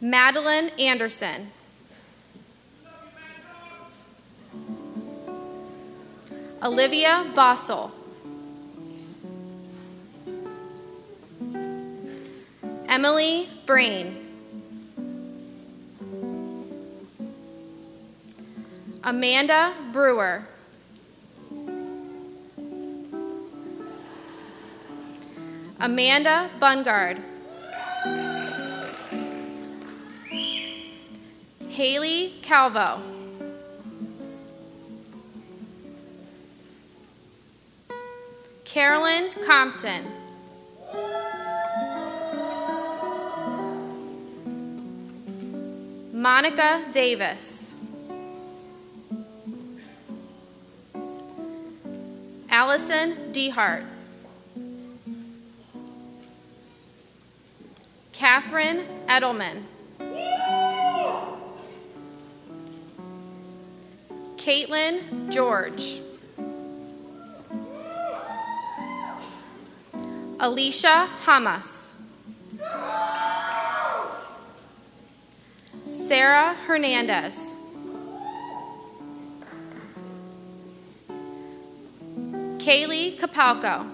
Madeline Anderson. Olivia Bossel. Emily Brain. Amanda Brewer. Amanda Bungard. Haley Calvo. Carolyn Compton. Monica Davis. Allison Dehart. Catherine Edelman. Caitlin George. Alicia Hamas. Sarah Hernandez. Kaylee Capalco.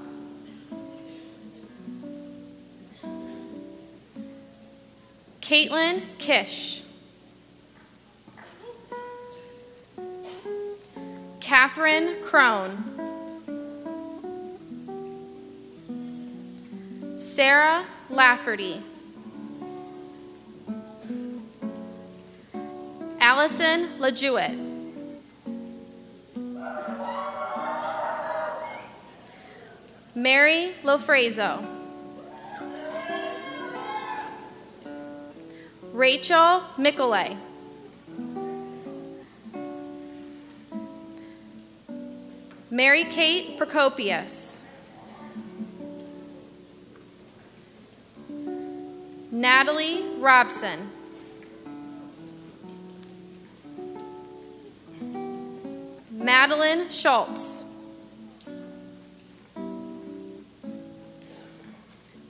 Caitlin Kish. Catherine Crone. Sarah Lafferty. Allison LaJewett. Mary Lofrazo. Rachel Micolay. Mary Kate Procopius. Natalie Robson. Madeline Schultz.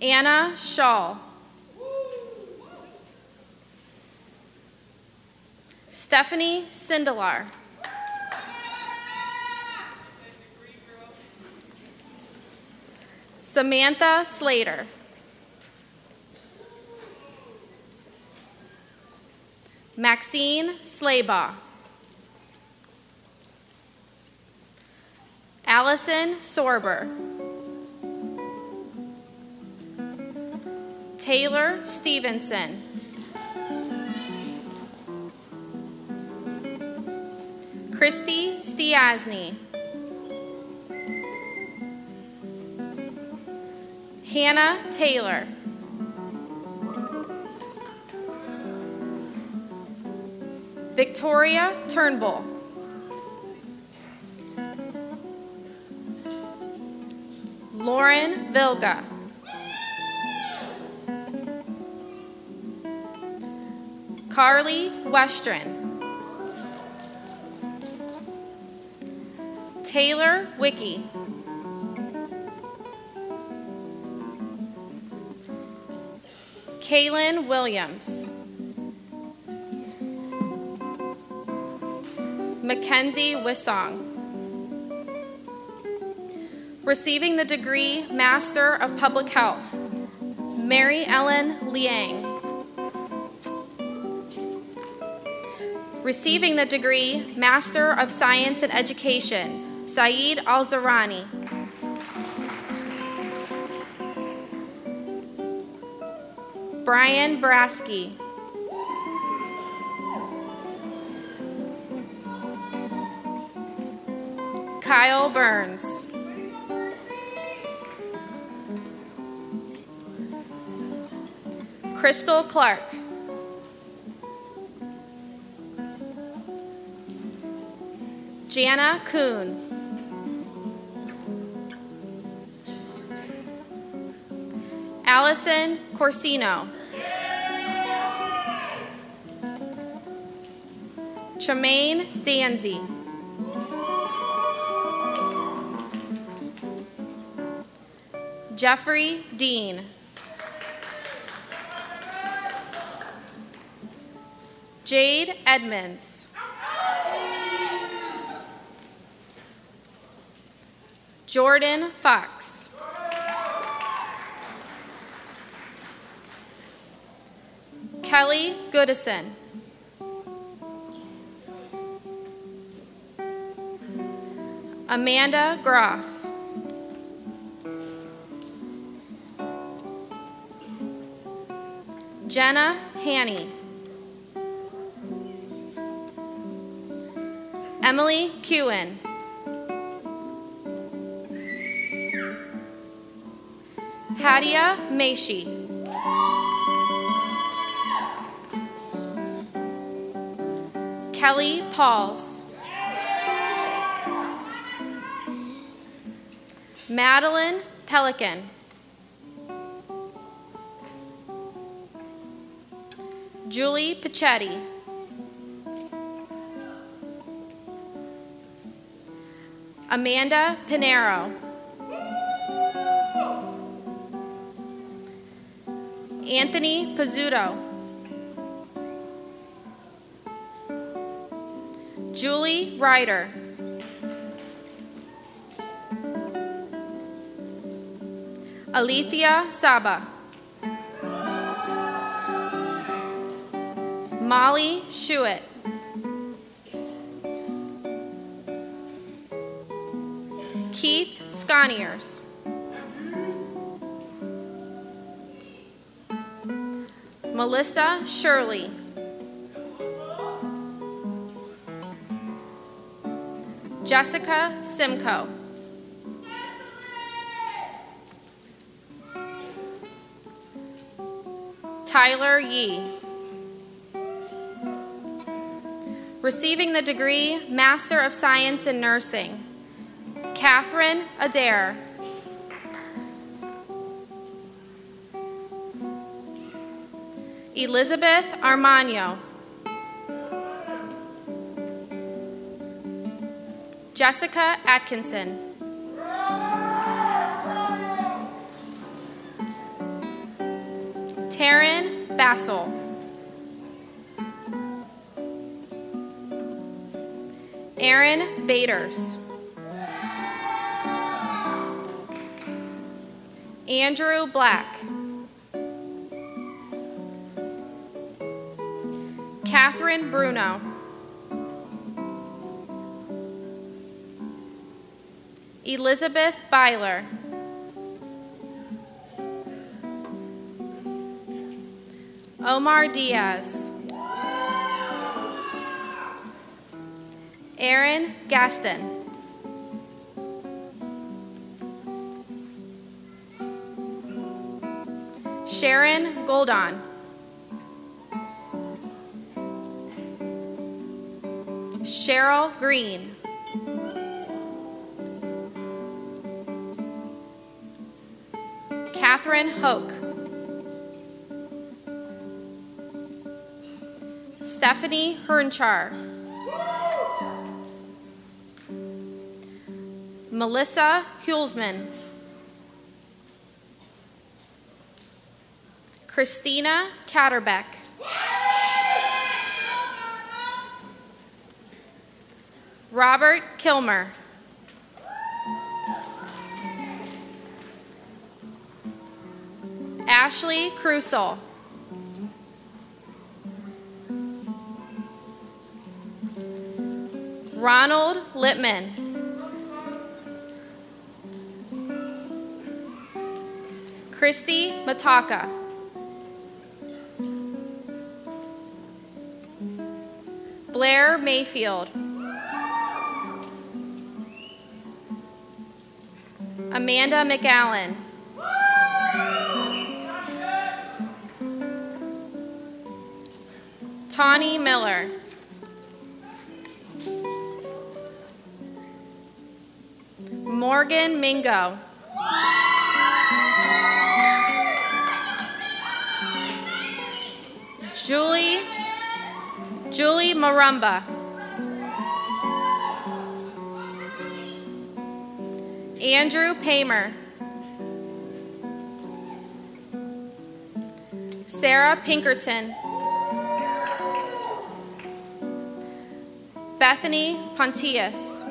Anna Shaw. Stephanie Sindelar. Samantha Slater. Maxine Slaybaugh. Allison Sorber. Taylor Stevenson. Christy Stiasny. Hannah Taylor. Victoria Turnbull. Lauren Vilga. Carly Westron. Taylor Wickie. Kaylin Williams. Mackenzie Wissong. Receiving the degree Master of Public Health, Mary Ellen Liang. Receiving the degree Master of Science in Education, Saeed Al-Zarani. Brian Brasky. Kyle Burns. Crystal Clark. Jana Kuhn. Allison Corsino. Tremaine Danzy. Jeffrey Dean. Jade Edmonds. Jordan Fox. Kelly Goodison. Amanda Groff. Jenna Haney. Emily Kewen. Hadia Maishi. Kelly Pauls. Madeline Pelican. Julie Pichetti. Amanda Pinero. Anthony Pizzuto. Julie Ryder. Alethea Saba. Molly Shuett. Keith Sconiers. Melissa Shirley. Jessica Simcoe. Tyler Yee. Receiving the degree Master of Science in Nursing, Catherine Adair. Elizabeth Armano. Jessica Atkinson. Taryn Bassel. Aaron Baders. Andrew Black. Catherine Bruno. Elizabeth Byler. Omar Diaz. Aaron Gaston. Sharon Goldon. Cheryl Green. Catherine Hoke. Stephanie Hernchar. Melissa Hulsman. Christina Catterbeck. Robert Kilmer. Ashley Krusel. Ronald Littman. Christy Mataka. Blair Mayfield. Amanda McAllen. Tawny Miller. Morgan Mingo. Julie Marumba. Andrew Paymer. Sarah Pinkerton. Bethany Pontius.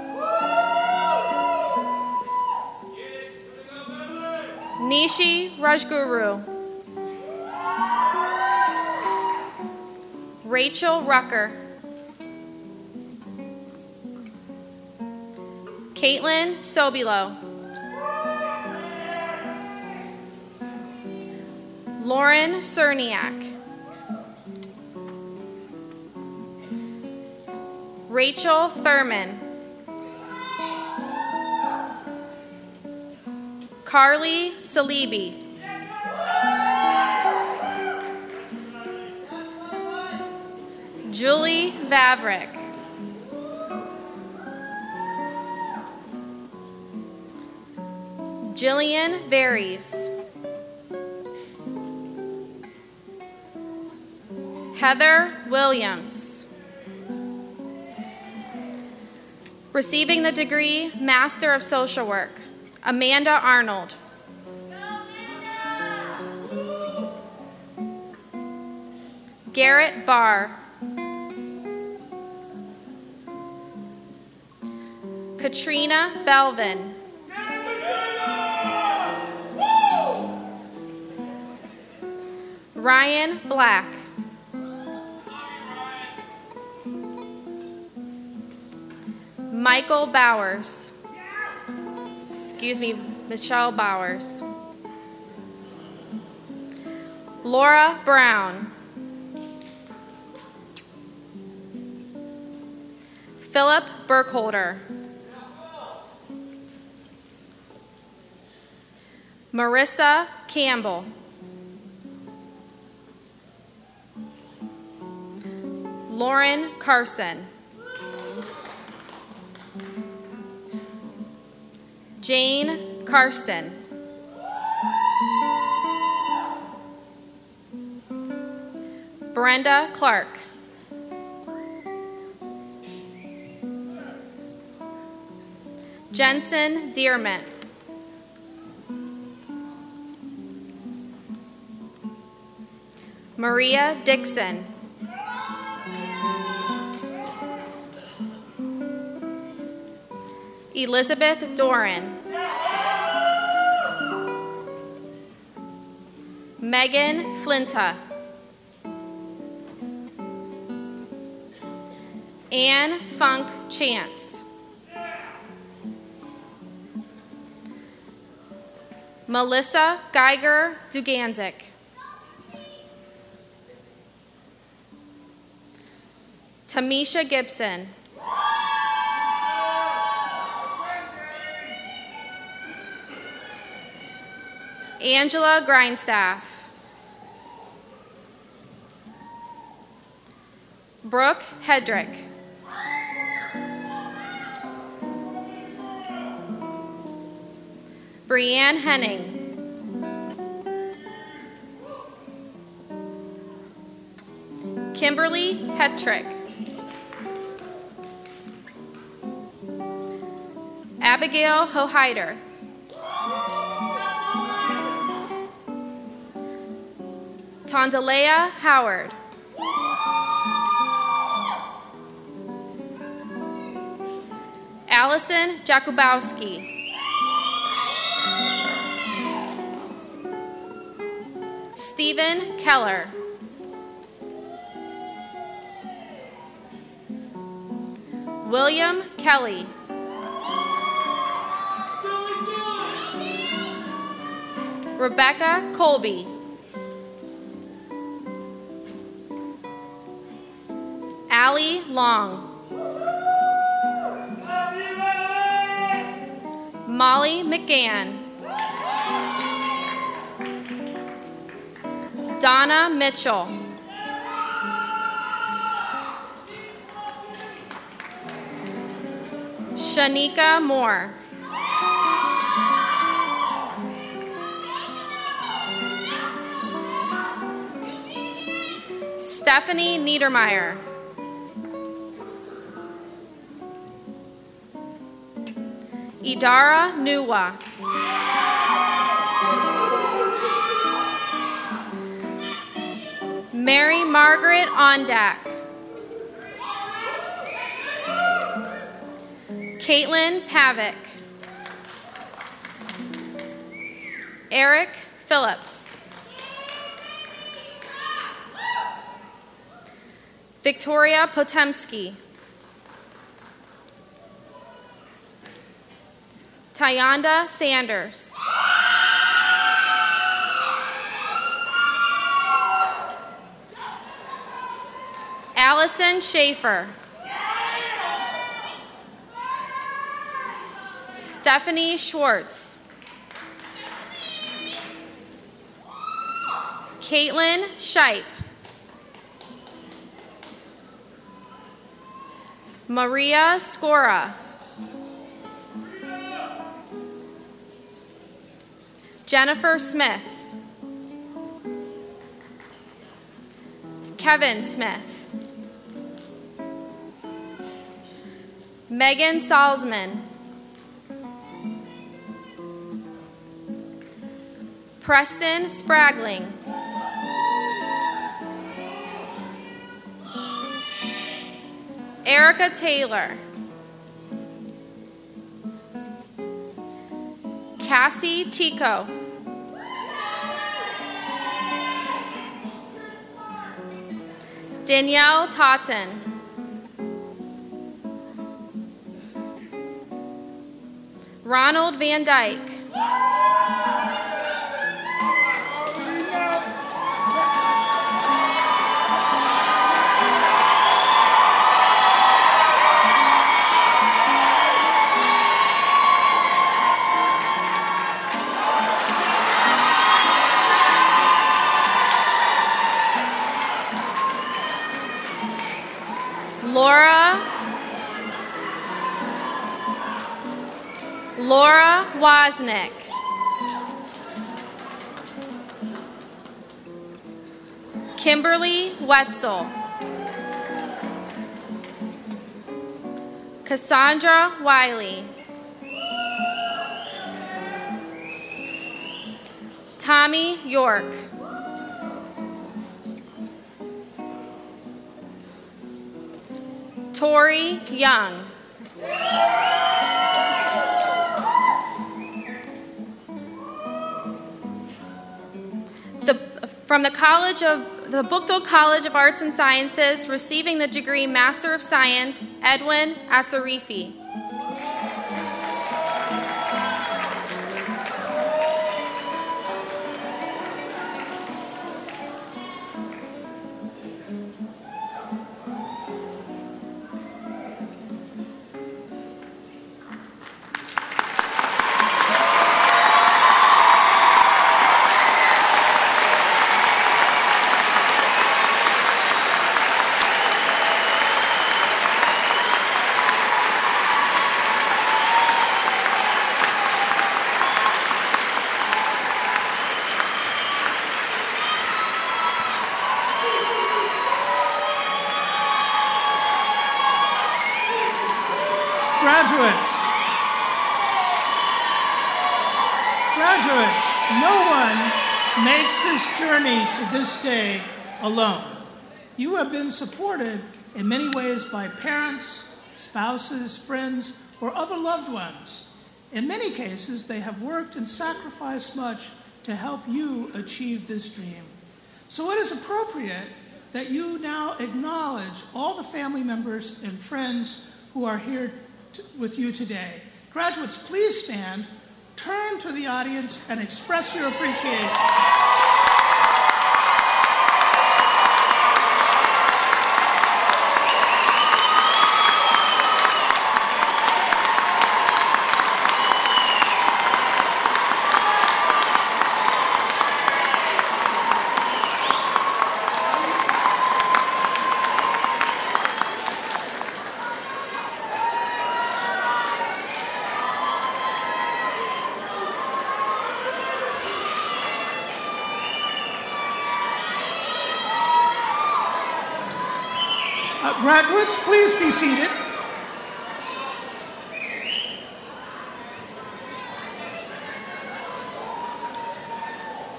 Nishi Rajguru. Rachel Rucker. Caitlin Sobilo. Lauren Cerniak. Rachel Thurman. Carly Salibi. Julie Vavrick. Jillian Varies. Heather Williams. Receiving the degree Master of Social Work, Amanda Arnold. Garrett Barr. Katrina Belvin. Ryan Black. Michael Bowers. Michelle Bowers. Laura Brown. Philip Burkholder. Marissa Campbell. Lauren Carson. Jane Brenda Clark. Jensen Dearman. Maria Dixon. Elizabeth Doran. Megan Flinta. Anne Funk Chance. Melissa Geiger Duganzik. Tamisha Gibson. Angela Grindstaff. Brooke Hedrick. Brianne Henning. Kimberly Hetrick. Abigail Hoheider. Tondalea Howard. Allison Jakubowski. Stephen Keller. William Kelly. Rebecca Colby. Allie Long. Molly McGann. Donna Mitchell. Shanika Moore. Stephanie Niedermeyer. Idara Nuwa. Mary Margaret Ondak. Caitlin Pavick. Eric Phillips. Victoria Potemski. Tyonda Sanders. Allison Schaefer. Stephanie Schwartz. Caitlin Shipe. Maria Scora. Jennifer Smith. Kevin Smith. Megan Salzman. Preston Spragling. Erica Taylor. Cassie Tico. Danielle Totten. Ronald Van Dyke. Laura Wozniak. Kimberly Wetzel, Cassandra Wiley, Tommy York, Tori Young, from the Buchtel College of Arts and Sciences, receiving the degree Master of Science, Edwin Asarifi. Graduates, no one makes this journey to this day alone. You have been supported in many ways by parents, spouses, friends, or other loved ones. In many cases, they have worked and sacrificed much to help you achieve this dream. So it is appropriate that you now acknowledge all the family members and friends who are here with you today. Graduates, please stand, turn to the audience, and express your appreciation. Graduates, please be seated.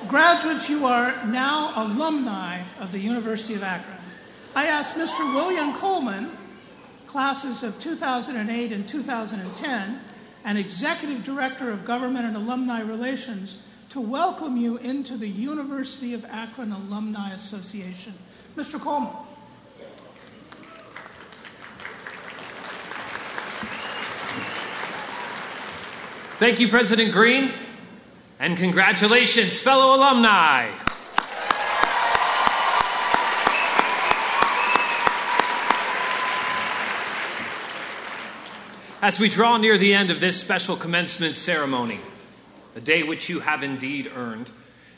Graduates, you are now alumni of the University of Akron. I ask Mr. William Coleman, classes of 2008 and 2010, and Executive Director of Government and Alumni Relations, to welcome you into the University of Akron Alumni Association. Mr. Coleman. Thank you, President Green, and congratulations, fellow alumni. As we draw near the end of this special commencement ceremony, a day which you have indeed earned,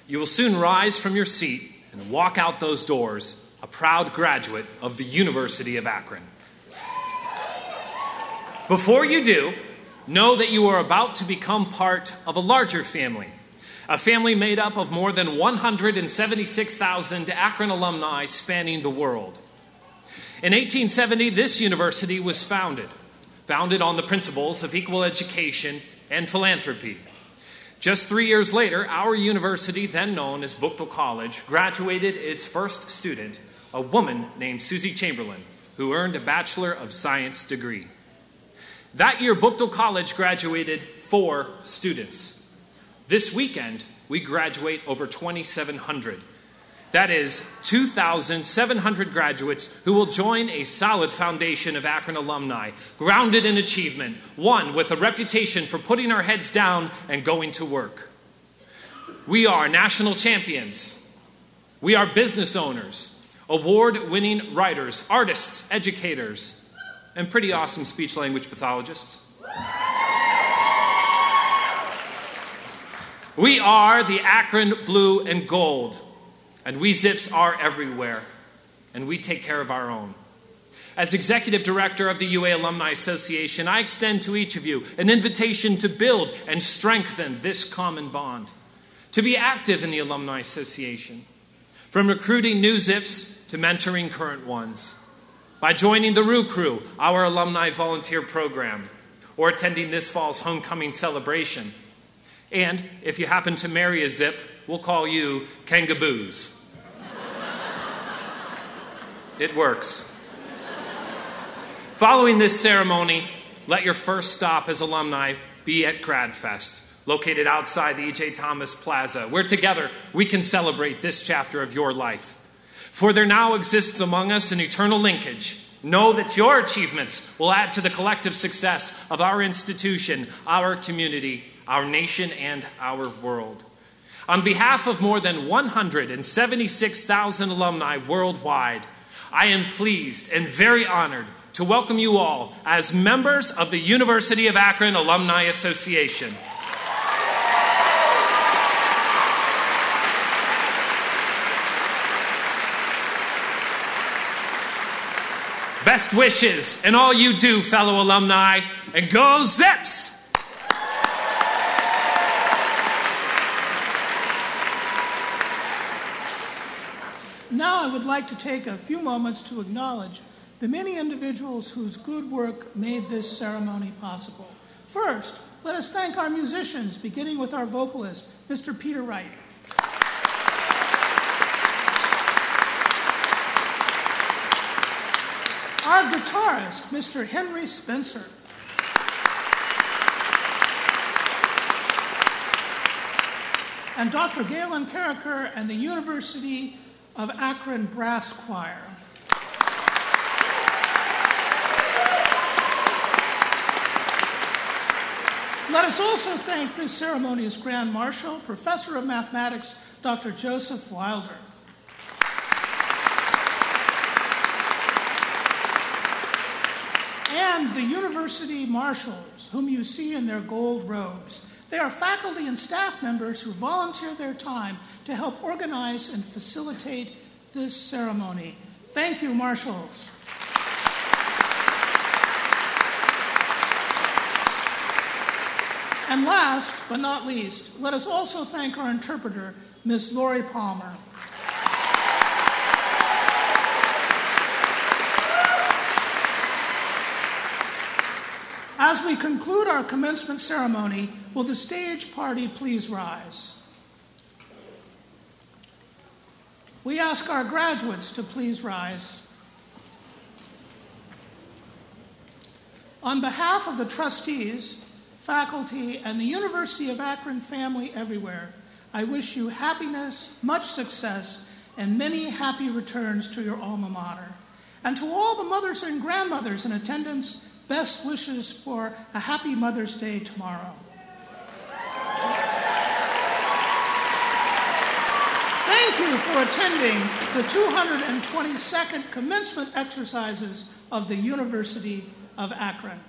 you will soon rise from your seat and walk out those doors, a proud graduate of the University of Akron. Before you do, know that you are about to become part of a larger family, a family made up of more than 176,000 Akron alumni spanning the world. In 1870, this university was founded on the principles of equal education and philanthropy. Just 3 years later, our university, then known as Buchtel College, graduated its first student, a woman named Susie Chamberlain, who earned a Bachelor of Science degree. That year, Buchtel College graduated 4 students. This weekend, we graduate over 2,700. That is 2,700 graduates who will join a solid foundation of Akron alumni, grounded in achievement, one with a reputation for putting our heads down and going to work. We are national champions. We are business owners, award-winning writers, artists, educators, and pretty awesome speech language pathologists. We are the Akron Blue and Gold, and we Zips are everywhere, and we take care of our own. As Executive Director of the UA Alumni Association, I extend to each of you an invitation to build and strengthen this common bond, to be active in the Alumni Association. from recruiting new Zips to mentoring current ones, by joining the Roo Crew, our alumni volunteer program, or attending this fall's homecoming celebration. And if you happen to marry a Zip, we'll call you Kangaboos. It works. Following this ceremony, let your first stop as alumni be at GradFest, located outside the E.J. Thomas Plaza, where together we can celebrate this chapter of your life. For there now exists among us an eternal linkage. Know that your achievements will add to the collective success of our institution, our community, our nation, and our world. On behalf of more than 176,000 alumni worldwide, I am pleased and very honored to welcome you all as members of the University of Akron Alumni Association. Best wishes in all you do, fellow alumni, and go Zips! Now I would like to take a few moments to acknowledge the many individuals whose good work made this ceremony possible. First, let us thank our musicians, beginning with our vocalist, Mr. Peter Wright. Our guitarist, Mr. Henry Spencer. And Dr. Galen Carricker and the University of Akron Brass Choir. Let us also thank this ceremony's Grand Marshal, Professor of Mathematics, Dr. Joseph Wilder. And the university marshals, whom you see in their gold robes. They are faculty and staff members who volunteer their time to help organize and facilitate this ceremony. Thank you, marshals. And last but not least, let us also thank our interpreter, Ms. Lori Palmer. As we conclude our commencement ceremony, will the stage party please rise? We ask our graduates to please rise. On behalf of the trustees, faculty, and the University of Akron family everywhere, I wish you happiness, much success, and many happy returns to your alma mater. And to all the mothers and grandmothers in attendance, best wishes for a happy Mother's Day tomorrow. Thank you for attending the 222nd commencement exercises of the University of Akron.